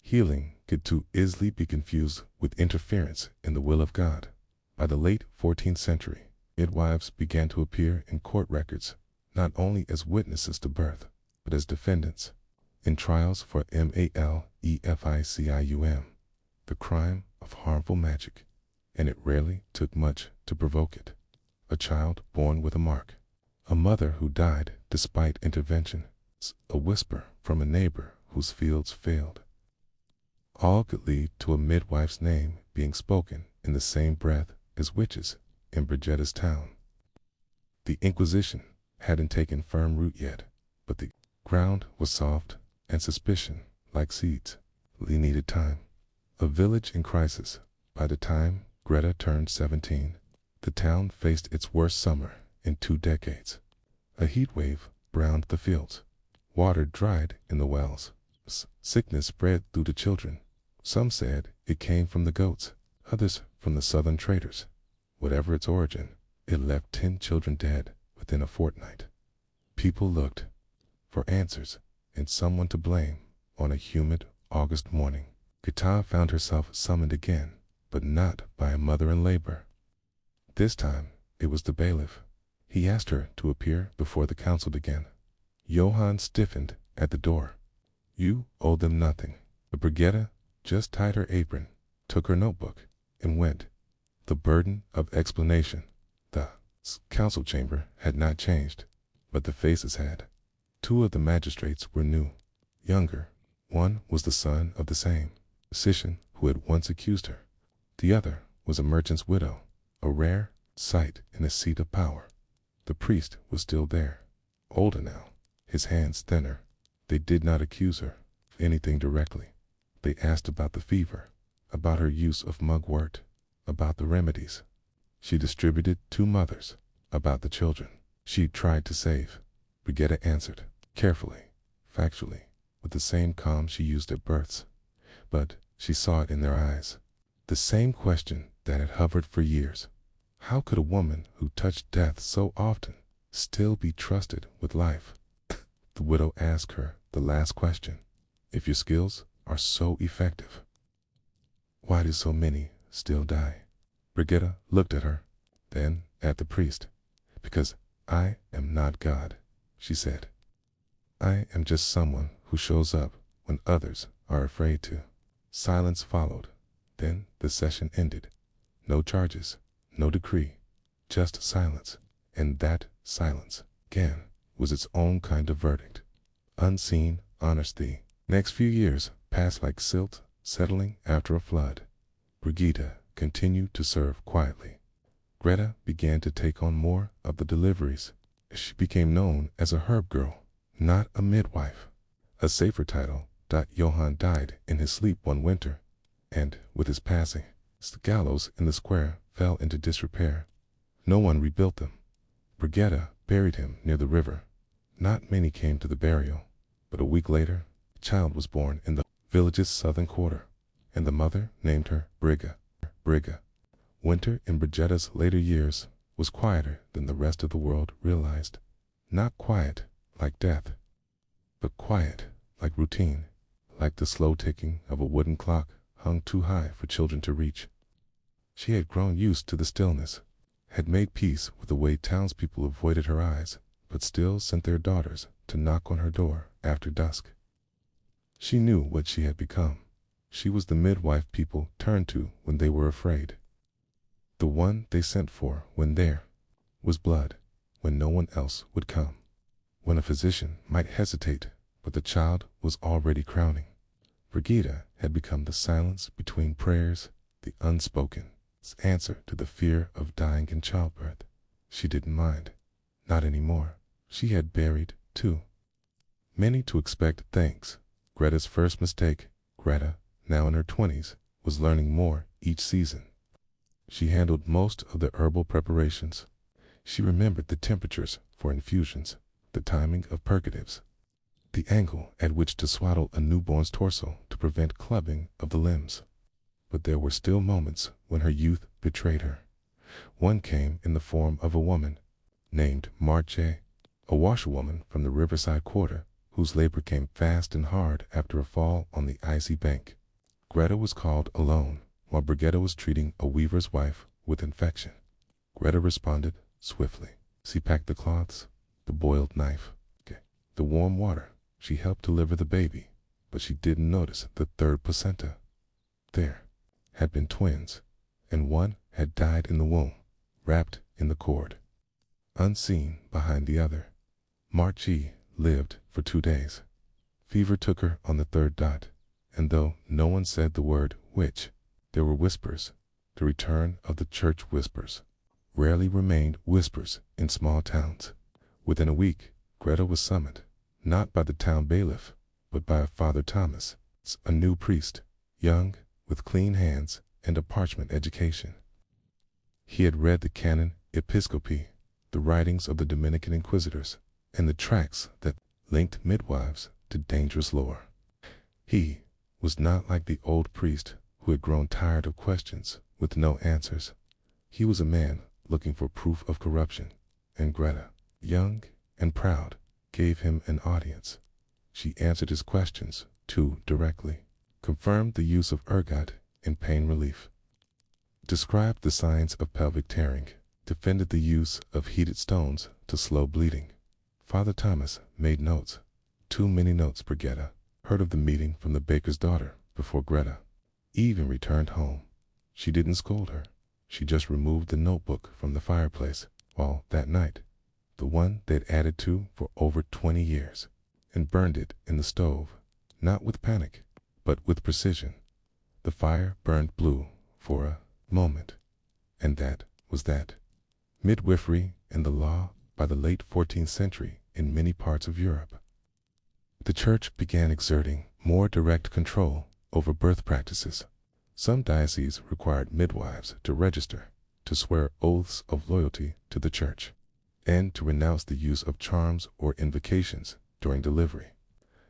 Healing could too easily be confused with interference in the will of God. By the late 14th century, midwives began to appear in court records, not only as witnesses to birth, but as defendants in trials for maleficum, the crime of harmful magic, and it rarely took much to provoke it. A child born with a mark, a mother who died despite intervention, a whisper from a neighbor whose fields failed. All could lead to a midwife's name being spoken in the same breath as witches in Brigitta's town. The Inquisition hadn't taken firm root yet, but the ground was soft, and suspicion, like seeds, needed time. A village in crisis. By the time Greta turned 17, the town faced its worst summer in 2 decades. A heat wave browned the fields. Water dried in the wells. Sickness spread through the children. Some said it came from the goats, others from the southern traders. Whatever its origin, it left 10 children dead within a fortnight. People looked for answers and someone to blame. On a humid August morning, Greta found herself summoned again, but not by a mother in labor. This time, it was the bailiff. He asked her to appear before the council again. Johann stiffened at the door. You owe them nothing. But Brigitta just tied her apron, took her notebook, and went. The burden of explanation. The council chamber had not changed, but the faces had. 2 of the magistrates were new, younger. One was the son of the same physician who had once accused her. The other was a merchant's widow, a rare sight in a seat of power. The priest was still there, older now, his hands thinner. They did not accuse her of anything directly. They asked about the fever, about her use of mugwort, about the remedies she distributed to mothers, about the children she tried to save. Brigitta answered, carefully, factually, with the same calm she used at births. But she saw it in their eyes. The same question that had hovered for years. How could a woman who touched death so often still be trusted with life? The widow asked her the last question. If your skills are so effective, why do so many still die? Brigitta looked at her, then at the priest. Because I am not God, she said. I am just someone who shows up when others are afraid to. Silence followed. Then the session ended. No charges, no decree, just silence. And that silence, again, was its own kind of verdict. Unseen honors thee. Next few years passed like silt settling after a flood. Brigitta continued to serve quietly. Greta began to take on more of the deliveries. She became known as a herb girl, not a midwife. A safer title. Johann died in his sleep one winter, and with his passing, the gallows in the square fell into disrepair. No one rebuilt them. Brigitta buried him near the river. Not many came to the burial, but a week later, a child was born in the village's southern quarter, and the mother named her Brigga. Winter in Brigitta's later years was quieter than the rest of the world realized. Not quiet like death, but quiet like routine, like the slow ticking of a wooden clock hung too high for children to reach. She had grown used to the stillness, had made peace with the way townspeople avoided her eyes, but still sent their daughters to knock on her door after dusk. She knew what she had become. She was the midwife people turned to when they were afraid. The one they sent for when there was blood, when no one else would come, when a physician might hesitate, but the child was already crowning. Brigitta had become the silence between prayers, the unspoken answer to the fear of dying in childbirth. She didn't mind. Not anymore. She had buried, too many to expect thanks. Greta's first mistake, Greta, now in her 20s, was was learning more each season. She handled most of the herbal preparations. She remembered the temperatures for infusions, the timing of purgatives, the angle at which to swaddle a newborn's torso to prevent clubbing of the limbs. But there were still moments when her youth betrayed her. One came in the form of a woman named Marche, a washerwoman from the riverside quarter, whose labor came fast and hard after a fall on the icy bank. Greta was called alone, while Brigitta was treating a weaver's wife with infection. Greta responded swiftly. She packed the cloths, the boiled knife, the warm water. She helped deliver the baby, but she didn't notice the third placenta. There had been twins, and one had died in the womb, wrapped in the cord, unseen behind the other. Marchi lived for 2 days. Fever took her on the third dot, and though no one said the word witch, there were whispers. The return of the church whispers rarely remained whispers in small towns. Within a week, Greta was summoned, not by the town bailiff, but by Father Thomas, a new priest, young, with clean hands and a parchment education. He had read the Canon Episcopi, the writings of the Dominican inquisitors, and the tracts that linked midwives to dangerous lore. He was not like the old priest who had grown tired of questions with no answers. He was a man looking for proof of corruption, and Greta, young and proud, gave him an audience. She answered his questions too directly, confirmed the use of ergot in pain relief, described the signs of pelvic tearing, defended the use of heated stones to slow bleeding. Father Thomas made notes, too many notes. Brigitta heard of the meeting from the baker's daughter before Greta even returned home. She didn't scold her. She just removed the notebook from the fireplace, while that night, the one they'd added to for over 20 years, and burned it in the stove, not with panic, but with precision. The fire burned blue for a moment, and that was that. Midwifery and the law by the late 14th century in many parts of Europe. The church began exerting more direct control over birth practices. Some dioceses required midwives to register, to swear oaths of loyalty to the church, and to renounce the use of charms or invocations during delivery.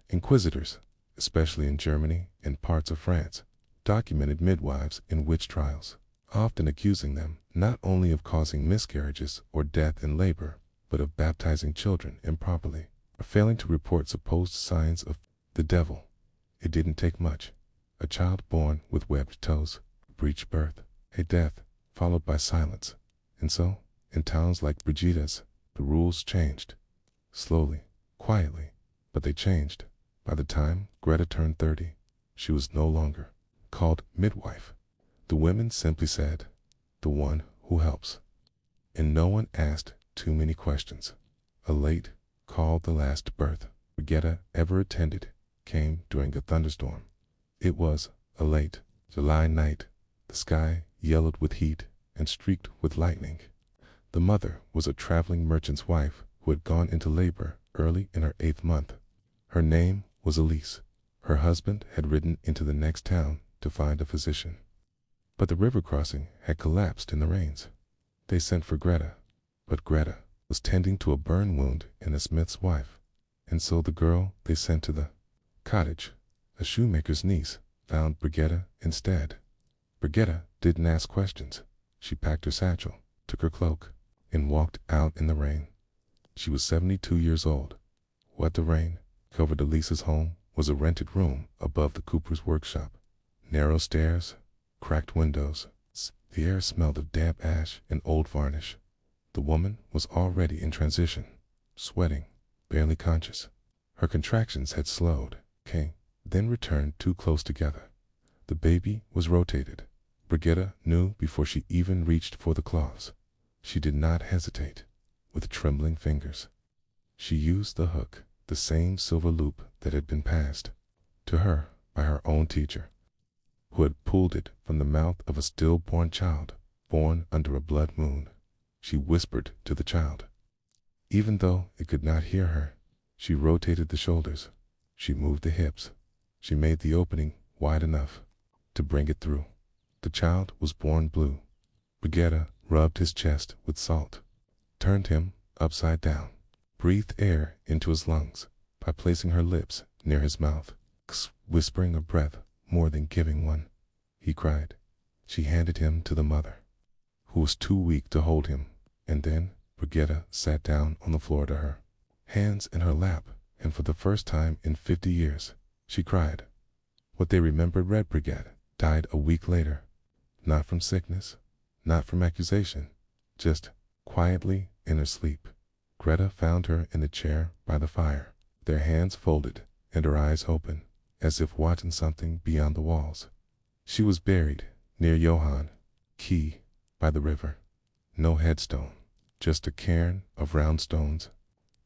Inquisitors, especially in Germany and parts of France, documented midwives in witch trials, often accusing them not only of causing miscarriages or death in labor, but of baptizing children improperly, or failing to report supposed signs of the devil. It didn't take much. A child born with webbed toes, breech birth, a death followed by silence. And so, in towns like Brigitta's, the rules changed. Slowly, quietly, but they changed. By the time Greta turned 30, she was no longer called midwife. The women simply said, the one who helps. And no one asked too many questions. A late, called the last birth Brigitta ever attended came during a thunderstorm. It was a late July night. The sky yellowed with heat and streaked with lightning. The mother was a traveling merchant's wife who had gone into labor early in her 8th month. Her name was Elise. Her husband had ridden into the next town to find a physician. But the river crossing had collapsed in the rains. They sent for Greta, but Greta was tending to a burn wound in a smith's wife, and so the girl they sent to the cottage, a shoemaker's niece, found Brigitta instead. Brigitta didn't ask questions. She packed her satchel, took her cloak, and walked out in the rain. She was 72 years old. What the rain covered Elise's home was a rented room above the cooper's workshop. Narrow stairs, cracked windows. The air smelled of damp ash and old varnish. The woman was already in transition, sweating, barely conscious. Her contractions had slowed, came, then returned too close together. The baby was rotated. Brigitta knew before she even reached for the cloths. She did not hesitate. With trembling fingers, she used the hook, the same silver loop that had been passed to her by her own teacher, who had pulled it from the mouth of a stillborn child born under a blood moon. She whispered to the child. Even though it could not hear her, she rotated the shoulders. She moved the hips. She made the opening wide enough to bring it through. The child was born blue. Brigetta rubbed his chest with salt, turned him upside down, breathed air into his lungs by placing her lips near his mouth, whispering a breath more than giving one. He cried. She handed him to the mother, who was too weak to hold him, and then Brigetta sat down on the floor to her, hands in her lap, and for the first time in 50 years, she cried. What they remembered Red Brigette died a week later, not from sickness, not from accusation, just quietly in her sleep. Greta found her in a chair by the fire, their hands folded and her eyes open, as if watching something beyond the walls. She was buried near Johann Key by the river. No headstone, just a cairn of round stones,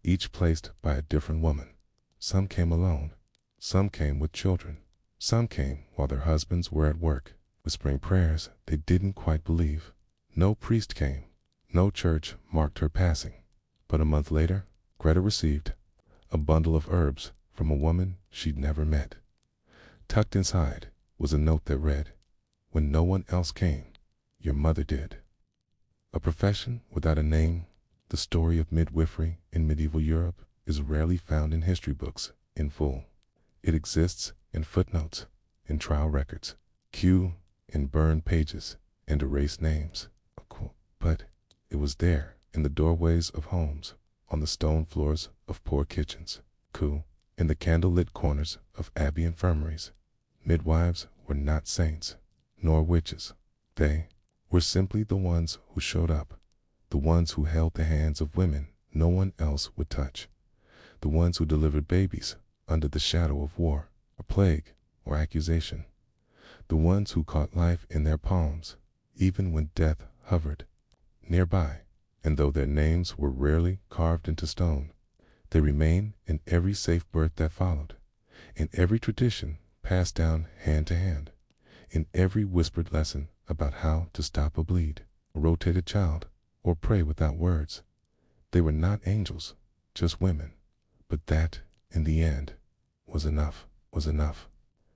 each placed by a different woman. Some came alone, some came with children, some came while their husbands were at work, whispering prayers they didn't quite believe. No priest came, no church marked her passing. But a month later, Greta received a bundle of herbs from a woman she'd never met. Tucked inside was a note that read, "When no one else came, your mother did." A profession without a name, the story of midwifery in medieval Europe is rarely found in history books in full. It exists in footnotes, in trial records, in burned pages, and erased names. But it was there in the doorways of homes, on the stone floors of poor kitchens, in the candlelit corners of abbey infirmaries. Midwives were not saints, nor witches. They were simply the ones who showed up, the ones who held the hands of women no one else would touch, the ones who delivered babies under the shadow of war, or plague, or accusation, the ones who caught life in their palms, even when death hovered nearby. And though their names were rarely carved into stone, they remain in every safe birth that followed, in every tradition passed down hand to hand, in every whispered lesson about how to stop a bleed, rotate a child, or pray without words. They were not angels, just women, but that, in the end, was enough.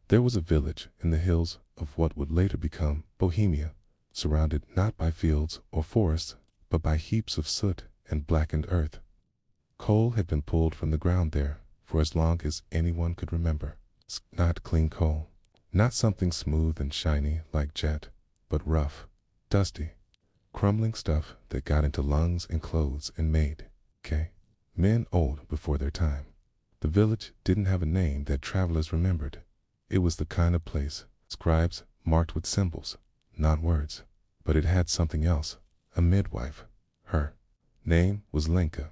There was a village in the hills of what would later become Bohemia, surrounded not by fields or forests, but by heaps of soot and blackened earth. Coal had been pulled from the ground there for as long as anyone could remember. Not clean coal, not something smooth and shiny like jet, but rough, dusty, crumbling stuff that got into lungs and clothes and made men old before their time. The village didn't have a name that travelers remembered. It was the kind of place scribes marked with symbols, not words. But it had something else, a midwife. Her name was Lenka,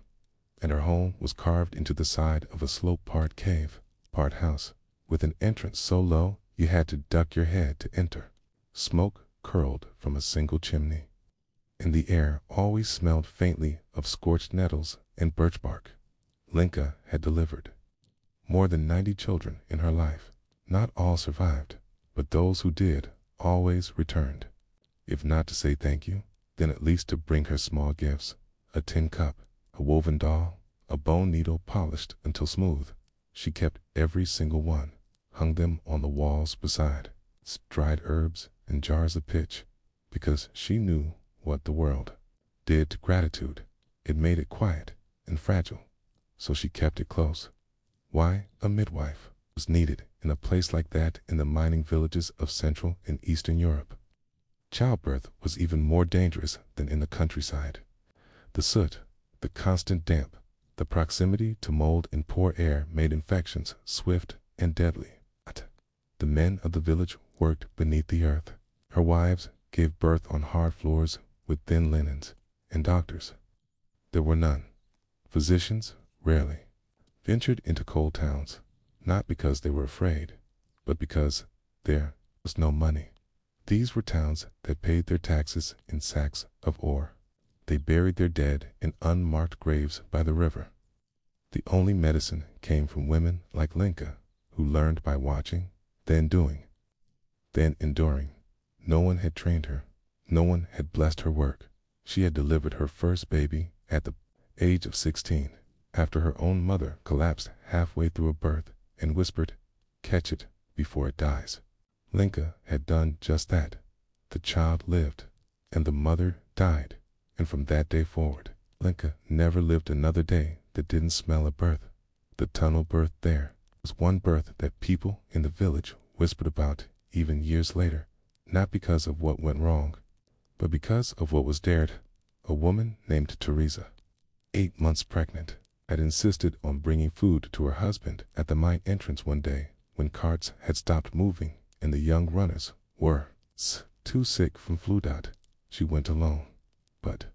and her home was carved into the side of a slope, part cave, part house, with an entrance so low you had to duck your head to enter. Smoke curled from a single chimney, and the air always smelled faintly of scorched nettles and birch bark. Lenka had delivered more than 90 children in her life. Not all survived, but those who did always returned. If not to say thank you, then at least to bring her small gifts, a tin cup, a woven doll, a bone needle polished until smooth. She kept every single one, hung them on the walls beside dried herbs and jars of pitch, because she knew what the world did to gratitude. It made it quiet and fragile, so she kept it close. Why a midwife was needed in a place like that in the mining villages of Central and Eastern Europe. Childbirth was even more dangerous than in the countryside. The soot, the constant damp, the proximity to mold and poor air made infections swift and deadly. The men of the village worked beneath the earth. Her wives gave birth on hard floors with thin linens, and doctors, there were none. Physicians, rarely, ventured into coal towns, not because they were afraid, but because there was no money. These were towns that paid their taxes in sacks of ore. They buried their dead in unmarked graves by the river. The only medicine came from women like Lenka, who learned by watching, then doing, then enduring. No one had trained her. No one had blessed her work. She had delivered her first baby at the age of 16, after her own mother collapsed halfway through a birth and whispered, "Catch it before it dies." Linka had done just that. The child lived, and the mother died, and from that day forward, Linka never lived another day that didn't smell of birth. The tunnel birth there was one birth that people in the village whispered about even years later, not because of what went wrong, but because of what was dared. A woman named Teresa, 8 months pregnant, had insisted on bringing food to her husband at the mine entrance one day when carts had stopped moving and the young runners were too sick from flu dot. She went alone, but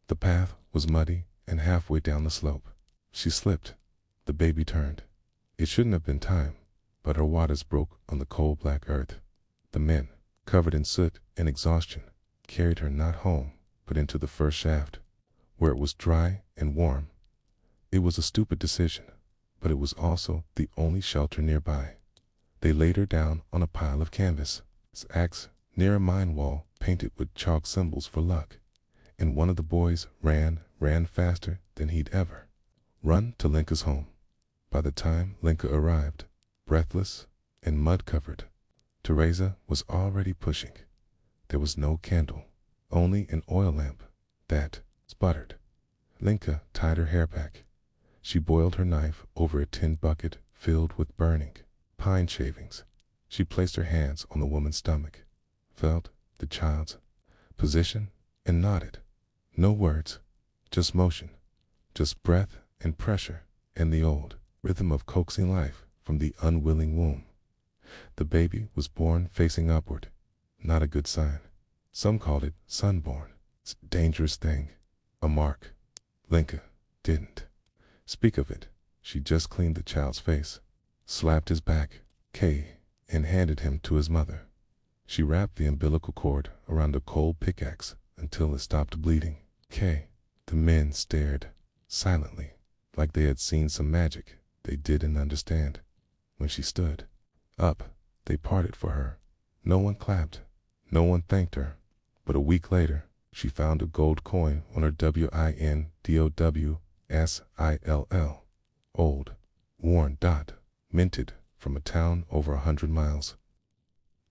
the path was muddy, and halfway down the slope, she slipped. The baby turned. It shouldn't have been time, but her waters broke on the cold black earth. The men, covered in soot and exhaustion, carried her not home, but into the first shaft, where it was dry and warm. It was a stupid decision, but it was also the only shelter nearby. They laid her down on a pile of canvas, axe near a mine wall painted with chalk symbols for luck, and one of the boys ran faster than he'd ever run to Linka's home. By the time Linka arrived, breathless and mud-covered, Teresa was already pushing. There was no candle, only an oil lamp that sputtered. Linka tied her hair back. She boiled her knife over a tin bucket filled with burning pine shavings. She placed her hands on the woman's stomach, felt the child's position, and nodded. No words, just motion, just breath and pressure, and the old rhythm of coaxing life from the unwilling womb. The baby was born facing upward. Not a good sign. Some called it sunborn. It's a dangerous thing. A mark. Linka didn't speak of it. She just cleaned the child's face, slapped his back, and handed him to his mother. She wrapped the umbilical cord around a cold pickaxe until it stopped bleeding. The men stared silently, like they had seen some magic they didn't understand. When she stood up, they parted for her. No one clapped, no one thanked her, but a week later, she found a gold coin on her WINDOWSILL, old, worn dot, minted from a town over 100 miles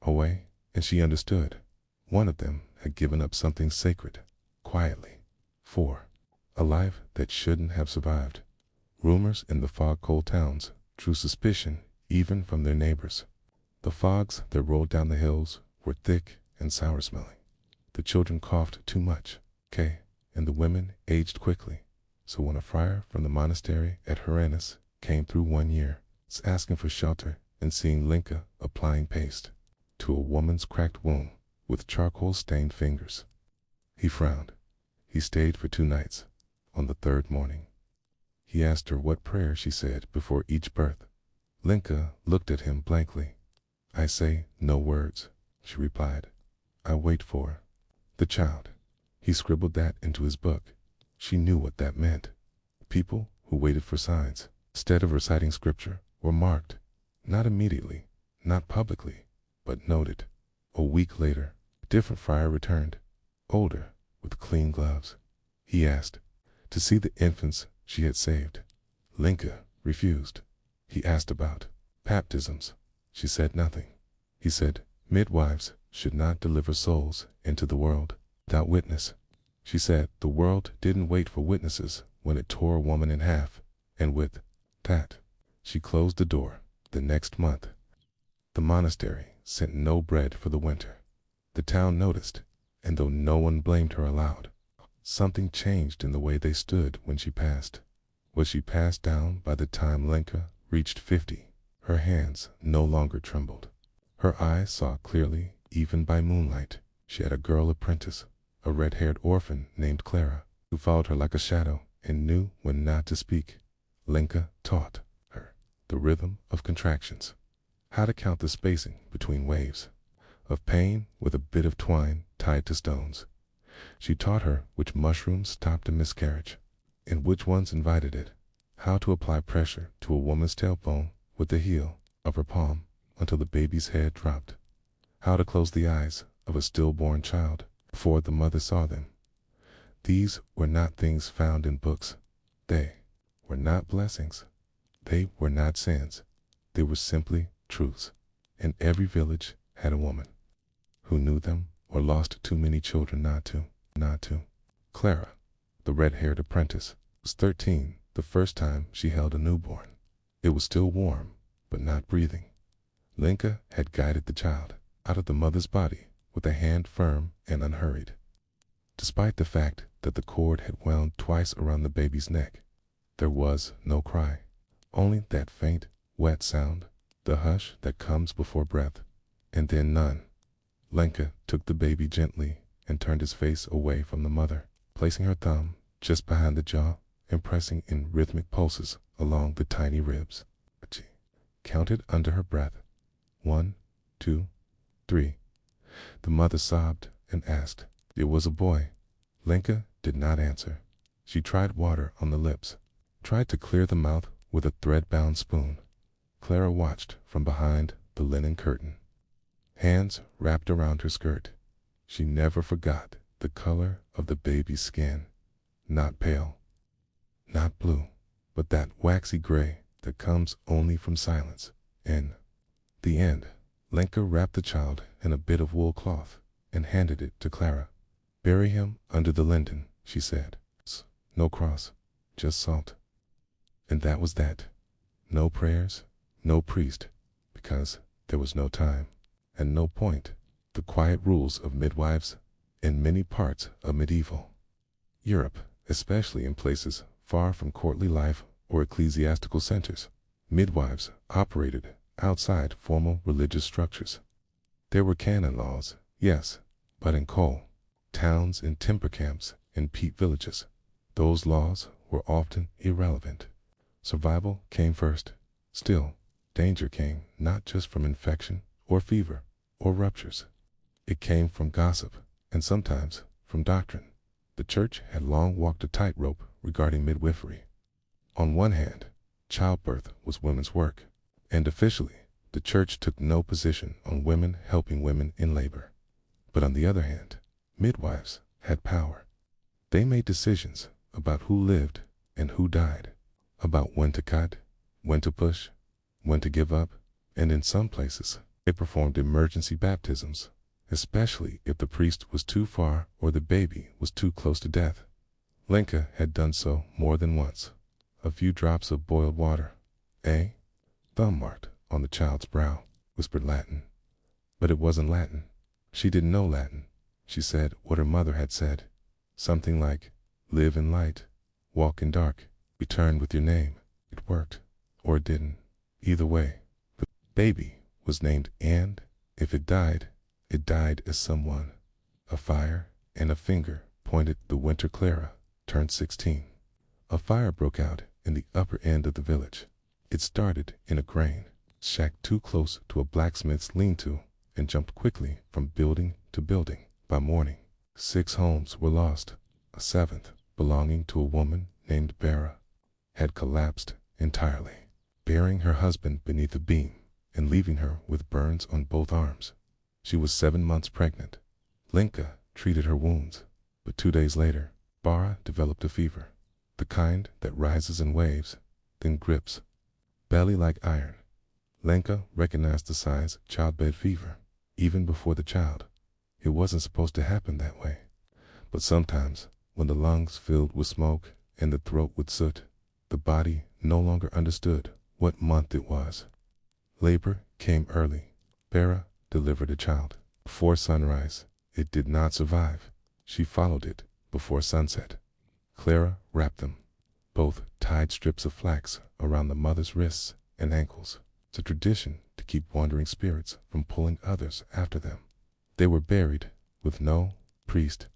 away, and she understood. One of them had given up something sacred, quietly, for a life that shouldn't have survived. Rumors in the fog-cold towns drew suspicion even from their neighbors. The fogs that rolled down the hills were thick and sour-smelling. The children coughed too much, and the women aged quickly. So when a friar from the monastery at Herenis came through one year, asking for shelter and seeing Linka applying paste to a woman's cracked womb with charcoal-stained fingers, he frowned. He stayed for 2 nights. On the 3rd morning, he asked her what prayer she said before each birth. Linka looked at him blankly. "I say no words," she replied. "I wait for the child." He scribbled that into his book. She knew what that meant. People who waited for signs, instead of reciting scripture, were marked. Not immediately, not publicly, but noted. A week later, a different friar returned, older, with clean gloves. He asked to see the infants she had saved. Linka refused. He asked about baptisms. She said nothing. He said midwives should not deliver souls into the world without witness. She said the world didn't wait for witnesses when it tore a woman in half, and with that, she closed the door. The next month, the monastery sent no bread for the winter. The town noticed, and though no one blamed her aloud, something changed in the way they stood when she passed. Was she passed down by the time Linka reached 50? Her hands no longer trembled. Her eyes saw clearly even by moonlight. She had a girl apprentice, a red-haired orphan named Clara, who followed her like a shadow and knew when not to speak. Linka taught her the rhythm of contractions, how to count the spacing between waves of pain with a bit of twine tied to stones. She taught her which mushrooms stopped a miscarriage and which ones invited it, how to apply pressure to a woman's tailbone with the heel of her palm until the baby's head dropped, how to close the eyes of a stillborn child before the mother saw them. These were not things found in books. They were not blessings. They were not sins. They were simply truths. In every village, had a woman who knew them or lost too many children not to. Clara, the red-haired apprentice, was 13 the first time she held a newborn. It was still warm, but not breathing. Lenka had guided the child out of the mother's body with a hand firm and unhurried. Despite the fact that the cord had wound twice around the baby's neck, there was no cry, only that faint, wet sound, the hush that comes before breath, and then none. Lenka took the baby gently and turned his face away from the mother, placing her thumb just behind the jaw and pressing in rhythmic pulses along the tiny ribs. She counted under her breath. 1, 2, 3. The mother sobbed and asked. It was a boy. Lenka did not answer. She tried water on the lips, tried to clear the mouth with a thread-bound spoon. Clara watched from behind the linen curtain, hands wrapped around her skirt. She never forgot the color of the baby's skin. Not pale, not blue, but that waxy gray that comes only from silence. In the end, Lenka wrapped the child in a bit of wool cloth and handed it to Clara. Bury him under the linden, she said. No cross, just salt. And that was that. No prayers, no priest, because there was no time and no point. The quiet rules of midwives in many parts of medieval Europe, especially in places far from courtly life or ecclesiastical centers. Midwives operated outside formal religious structures. There were canon laws, yes, but in coal towns, in timber camps, in peat villages, those laws were often irrelevant. Survival came first. Still, danger came not just from infection or fever or ruptures. It came from gossip and sometimes from doctrine. The church had long walked a tightrope regarding midwifery. On one hand, childbirth was women's work, and officially, the church took no position on women helping women in labor. But on the other hand, midwives had power. They made decisions about who lived and who died, about when to cut, when to push, when to give up, and in some places, they performed emergency baptisms, especially if the priest was too far or the baby was too close to death. Lenka had done so more than once. A few drops of boiled water, thumb marked on the child's brow, whispered Latin. But it wasn't Latin. She didn't know Latin. She said what her mother had said, something like, live in light, walk in dark, return with your name. It worked, or it didn't. Either way, the baby was named, and if it died as someone. A fire and a finger pointed the winter Clara turned 16. A fire broke out in the upper end of the village. It started in a grain shack too close to a blacksmith's lean-to and jumped quickly from building to building. By morning, 6 homes were lost. A 7th, belonging to a woman named Bera, had collapsed entirely, burying her husband beneath a beam and leaving her with burns on both arms. She was 7 months pregnant. Lenka treated her wounds, but 2 days later, Bara developed a fever, the kind that rises in waves, then grips, belly like iron. Lenka recognized the signs of childbed fever, even before the child. It wasn't supposed to happen that way. But sometimes, when the lungs filled with smoke and the throat with soot, the body no longer understood what month it was. Labor came early. Bera delivered a child. Before sunrise, it did not survive. She followed it before sunset. Clara wrapped them. Both tied strips of flax around the mother's wrists and ankles. It's a tradition to keep wandering spirits from pulling others after them. They were buried with no priest.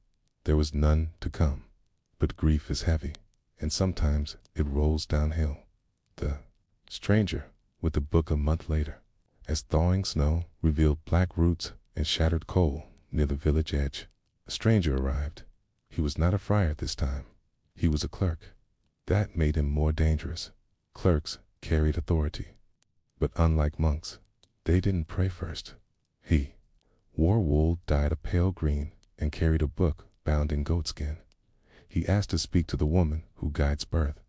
There was none to come. But grief is heavy, and sometimes it rolls downhill. The stranger with the book a month later, as thawing snow revealed black roots and shattered coal near the village edge. A stranger arrived. He was not a friar this time. He was a clerk. That made him more dangerous. Clerks carried authority. But unlike monks, they didn't pray first. He wore wool dyed a pale green and carried a book bound in goatskin. He asked to speak to the woman who guides birth.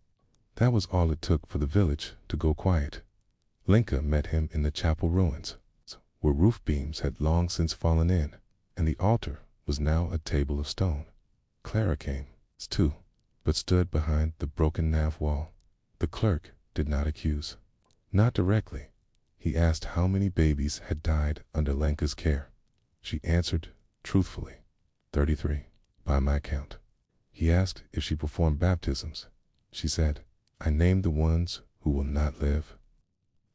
That was all it took for the village to go quiet. Lenka met him in the chapel ruins, where roof beams had long since fallen in, and the altar was now a table of stone. Clara came, too, but stood behind the broken nav wall. The clerk did not accuse. Not directly. He asked how many babies had died under Lenka's care. She answered truthfully, 33, by my count. He asked if she performed baptisms. She said, I named the ones who will not live.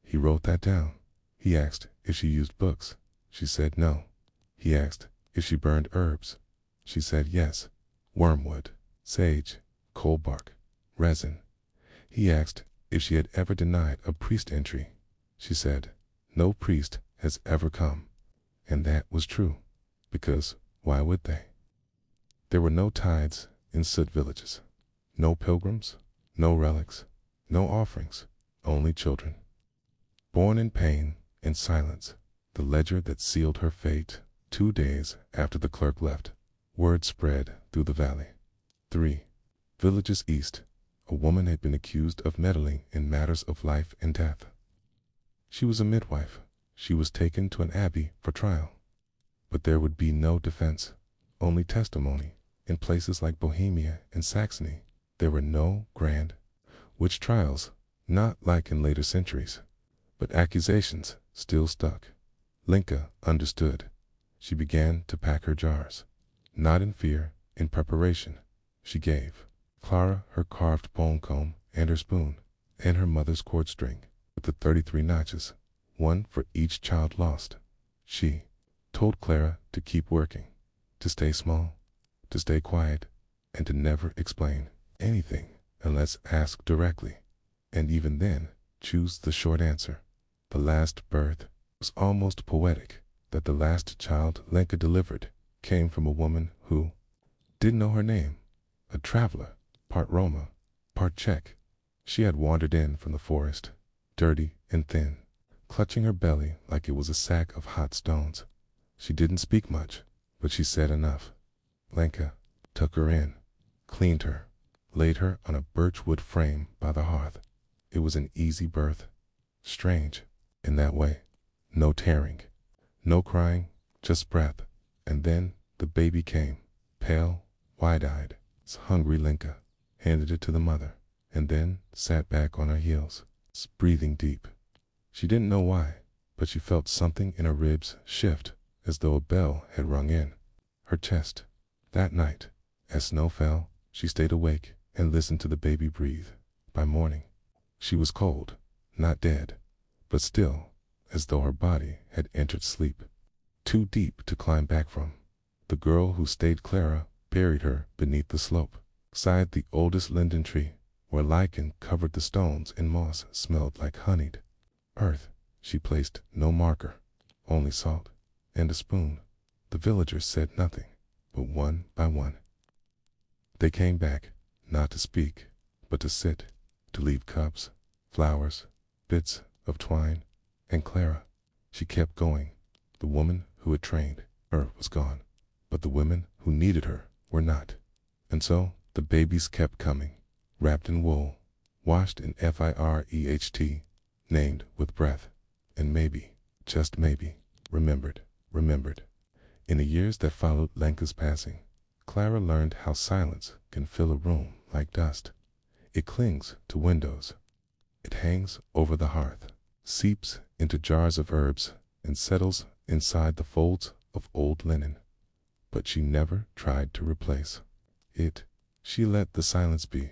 He wrote that down. He asked if she used books. She said no. He asked if she burned herbs. She said yes. Wormwood, sage, coal bark, resin. He asked if she had ever denied a priest entry. She said, no priest has ever come. And that was true, because why would they? There were no tithes in soot villages. No pilgrims, no relics, no offerings, only children. Born in pain and silence, the ledger that sealed her fate 2 days after the clerk left. Word spread through the valley. 3. Villages east, a woman had been accused of meddling in matters of life and death. She was a midwife. She was taken to an abbey for trial. But there would be no defense, only testimony. In places like Bohemia and Saxony, there were no grand witch trials, not like in later centuries. But accusations still stuck. Lenka understood. She began to pack her jars. Not in fear, in preparation. She gave Clara her carved bone comb and her spoon, and her mother's cord string, with the 33 notches, one for each child lost. She told Clara to keep working, to stay small, to stay quiet, and to never explain anything unless asked directly, and even then, choose the short answer. The last birth was almost poetic, that the last child Lenka delivered came from a woman who didn't know her name, a traveler, part Roma, part Czech. She had wandered in from the forest, dirty and thin, clutching her belly like it was a sack of hot stones. She didn't speak much, but she said enough. Lenka took her in, cleaned her, laid her on a birchwood frame by the hearth. It was an easy birth, strange in that way. No tearing, no crying, just breath. And then the baby came, pale, wide-eyed. Hungry Lenka handed it to the mother, and then sat back on her heels, breathing deep. She didn't know why, but she felt something in her ribs shift, as though a bell had rung in her chest. That night, as snow fell, she stayed awake and listened to the baby breathe. By morning, she was cold, not dead, but still, as though her body had entered sleep, too deep to climb back from. The girl who stayed Clara buried her beneath the slope, beside the oldest linden tree, where lichen covered the stones and moss smelled like honeyed earth. She placed no marker, only salt and a spoon. The villagers said nothing, but one by one they came back, not to speak, but to sit, to leave cups, flowers, bits of twine. And Clara, she kept going. The woman who had trained her was gone, but the women who needed her were not. And so the babies kept coming, wrapped in wool, washed in fireht, named with breath, and maybe, just maybe, remembered. In the years that followed Lenka's passing, Clara learned how silence can fill a room like dust. It clings to windows. It hangs over the hearth, seeps into jars of herbs, and settles inside the folds of old linen. But she never tried to replace it. She let the silence be.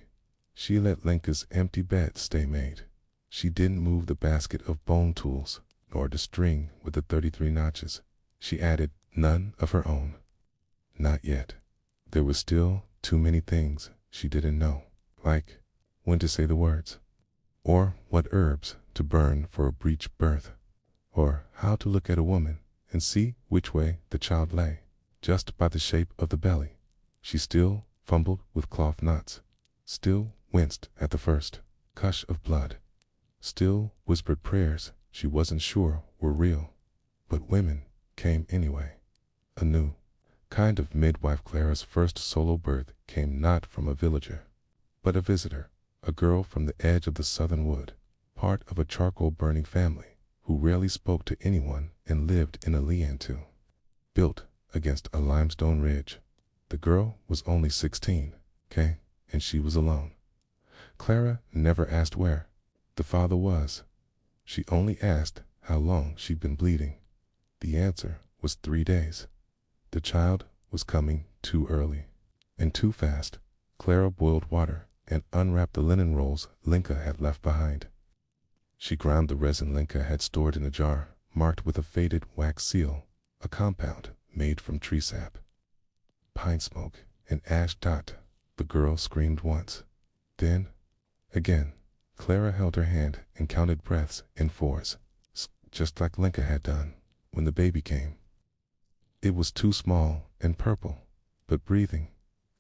She let Lenka's empty bed stay made. She didn't move the basket of bone tools, nor the string with the 33 notches. She added none of her own. Not yet. There were still too many things she didn't know, like when to say the words, or what herbs to burn for a breech birth, or how to look at a woman and see which way the child lay, just by the shape of the belly. She still fumbled with cloth knots, still winced at the first gush of blood, still whispered prayers she wasn't sure were real. But women came anyway. A new kind of midwife. Clara's first solo birth came not from a villager, but a visitor, a girl from the edge of the southern wood, part of a charcoal burning family. who rarely spoke to anyone and lived in a lean-to, built against a limestone ridge. The girl was only 16, okay, and she was alone. Clara never asked where the father was. She only asked how long she'd been bleeding. The answer was 3 days. The child was coming too early and too fast. Clara boiled water and unwrapped the linen rolls Linka had left behind. She ground the resin Linka had stored in a jar, marked with a faded wax seal, a compound made from tree sap, pine smoke, and ash dot. The girl screamed once. Then, again. Clara held her hand and counted breaths in 4s, just like Linka had done when the baby came. It was too small and purple, but breathing.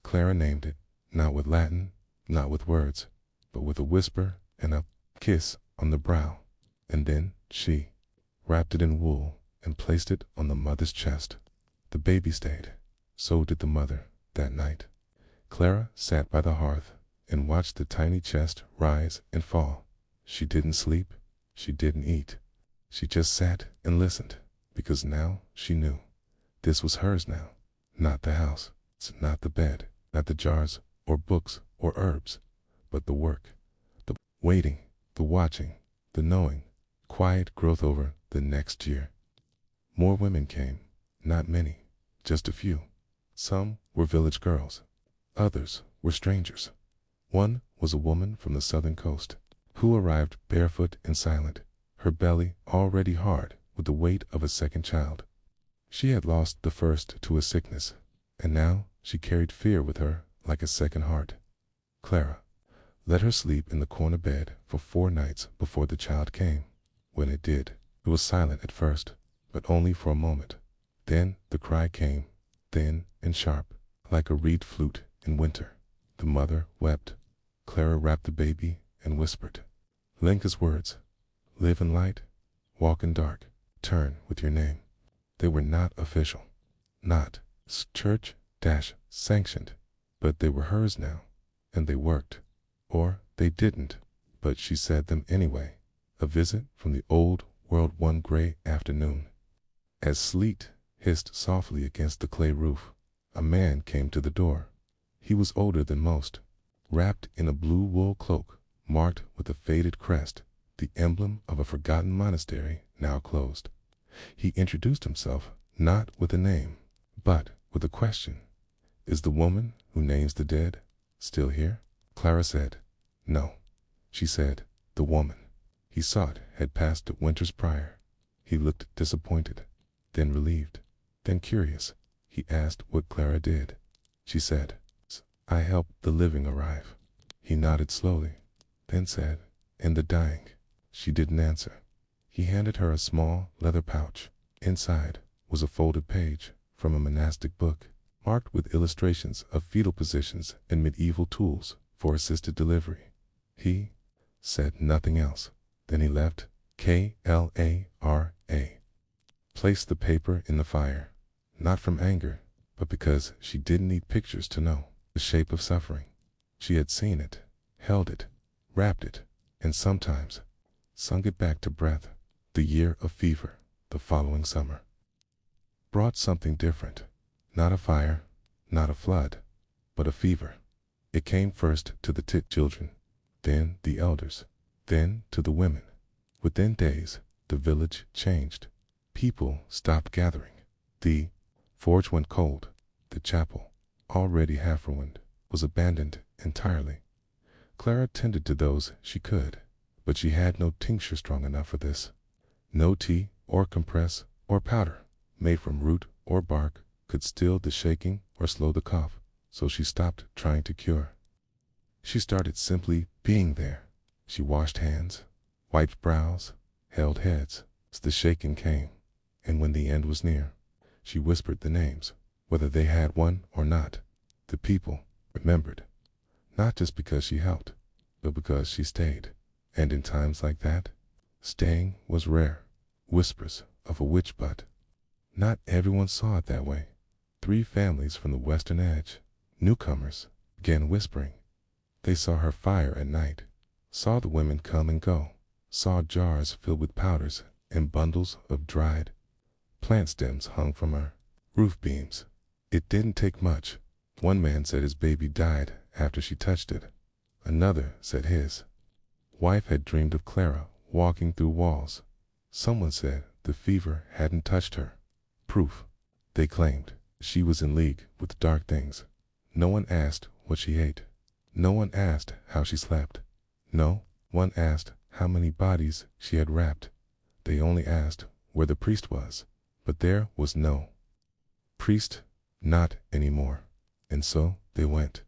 Clara named it, not with Latin, not with words, but with a whisper and a kiss on the brow. And then she wrapped it in wool and placed it on the mother's chest. The baby stayed. So did the mother that night. Clara sat by the hearth and watched the tiny chest rise and fall. She didn't sleep. She didn't eat. She just sat and listened, because now she knew. This was hers now, not the house, not the bed, not the jars or books or herbs, but the work, the waiting, the watching, the knowing. Quiet growth over the next year. More women came, not many, just a few. Some were village girls. Others were strangers. One was a woman from the southern coast, who arrived barefoot and silent, her belly already hard with the weight of a second child. She had lost the first to a sickness, and now she carried fear with her like a second heart. Clara let her sleep in the corner bed for 4 nights before the child came. When it did, it was silent at first, but only for a moment. Then the cry came, thin and sharp, like a reed flute in winter. The mother wept. Clara wrapped the baby and whispered Linka's words: live in light, walk in dark, turn with your name. They were not official, not church-sanctioned, but they were hers now, and they worked. Or they didn't, but she said them anyway. A visit from the old world one gray afternoon. As sleet hissed softly against the clay roof, a man came to the door. He was older than most, wrapped in a blue wool cloak, marked with a faded crest, the emblem of a forgotten monastery now closed. He introduced himself not with a name, but with a question. Is the woman who names the dead still here? Clara said, no. She said, the woman he sought had passed winters prior. He looked disappointed, then relieved, then curious. He asked what Clara did. She said, I helped the living arrive. He nodded slowly, then said, and the dying. She didn't answer. He handed her a small leather pouch. Inside was a folded page from a monastic book, marked with illustrations of fetal positions and medieval tools for assisted delivery. He said nothing else. Then he left. Clara placed the paper in the fire, not from anger, but because she didn't need pictures to know the shape of suffering. She had seen it, held it, wrapped it, and sometimes sung it back to breath. The year of fever, the following summer, brought something different. Not a fire, not a flood, but a fever. It came first to the children, then the elders, then to the women. Within days, the village changed. People stopped gathering. The forge went cold. The chapel, already half ruined, was abandoned entirely. Clara tended to those she could, but she had no tincture strong enough for this. No tea or compress or powder made from root or bark could still the shaking or slow the cough, so she stopped trying to cure. She started simply being there. She washed hands, wiped brows, held heads as the shaking came, and when the end was near, she whispered the names, whether they had one or not. The people remembered, not just because she helped, but because she stayed. And in times like that, staying was rare. Whispers of a witch, but not everyone saw it that way. 3 families from the western edge, newcomers, began whispering. They saw her fire at night, saw the women come and go, saw jars filled with powders and bundles of dried plant stems hung from her roof beams. It didn't take much. One man said his baby died after she touched it. Another said his wife had dreamed of Clara walking through walls. Someone said the fever hadn't touched her. Proof. They claimed she was in league with dark things. No one asked what she ate. No one asked how she slept. No one asked how many bodies she had wrapped. They only asked where the priest was. But there was no priest, not anymore. And so they went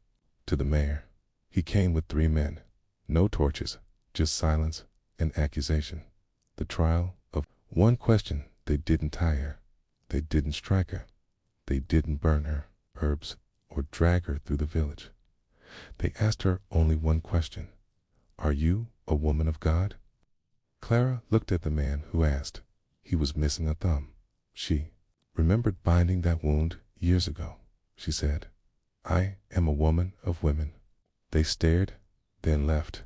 to the mayor. He came with 3 men. No torches, just silence and accusation. The trial of one question. They didn't tie her. They didn't strike her. They didn't burn her herbs or drag her through the village. They asked her only one question. Are you a woman of God? Clara looked at the man who asked. He was missing a thumb. She remembered binding that wound years ago. She said, I am a woman of women. They stared, then left.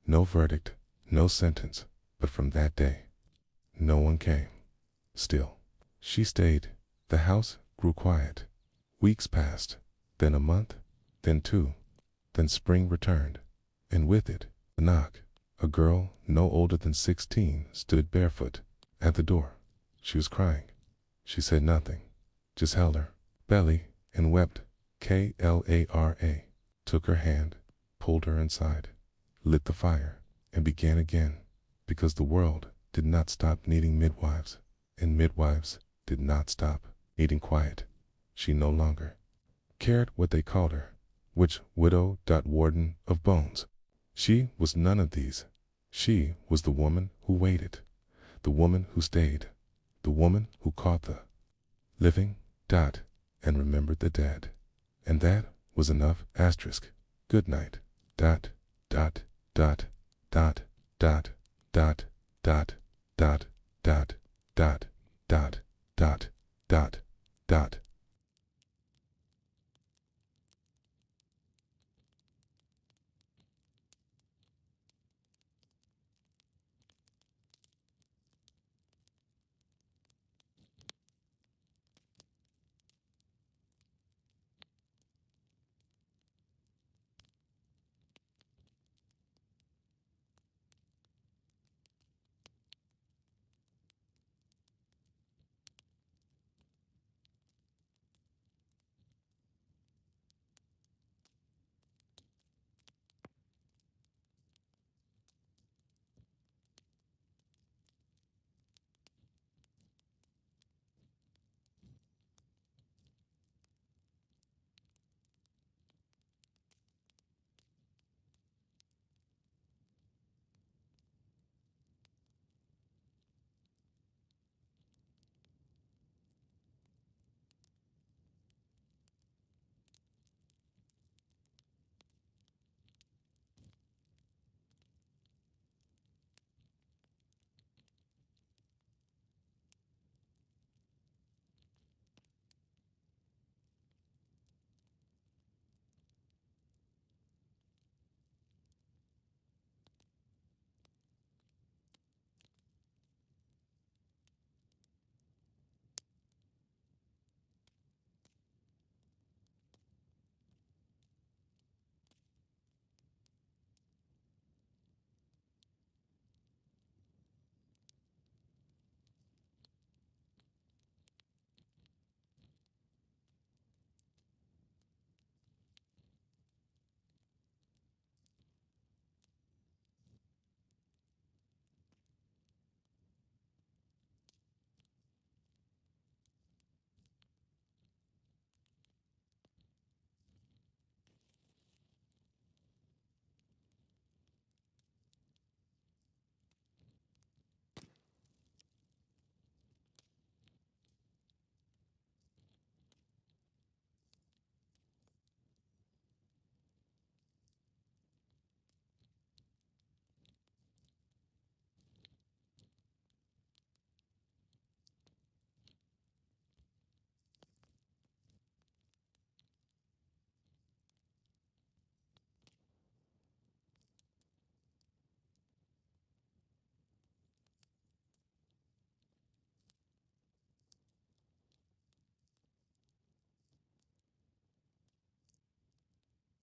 No verdict, no sentence, but from that day, no one came. Still, she stayed. The house grew quiet. Weeks passed, then a month, then 2. Then spring returned, and with it, a knock. A girl no older than 16 stood barefoot at the door. She was crying. She said nothing, just held her belly and wept. Clara took her hand, pulled her inside, lit the fire, and began again, because the world did not stop needing midwives, and midwives did not stop needing quiet. She no longer cared what they called her, which widow. Warden of bones. She was none of these. She was the woman who waited, the woman who stayed, the woman who caught the living. And remembered the dead. And that was enough. Good night. Dot, dot, dot, dot, dot, dot, dot, dot, dot, dot, dot, dot, dot, dot.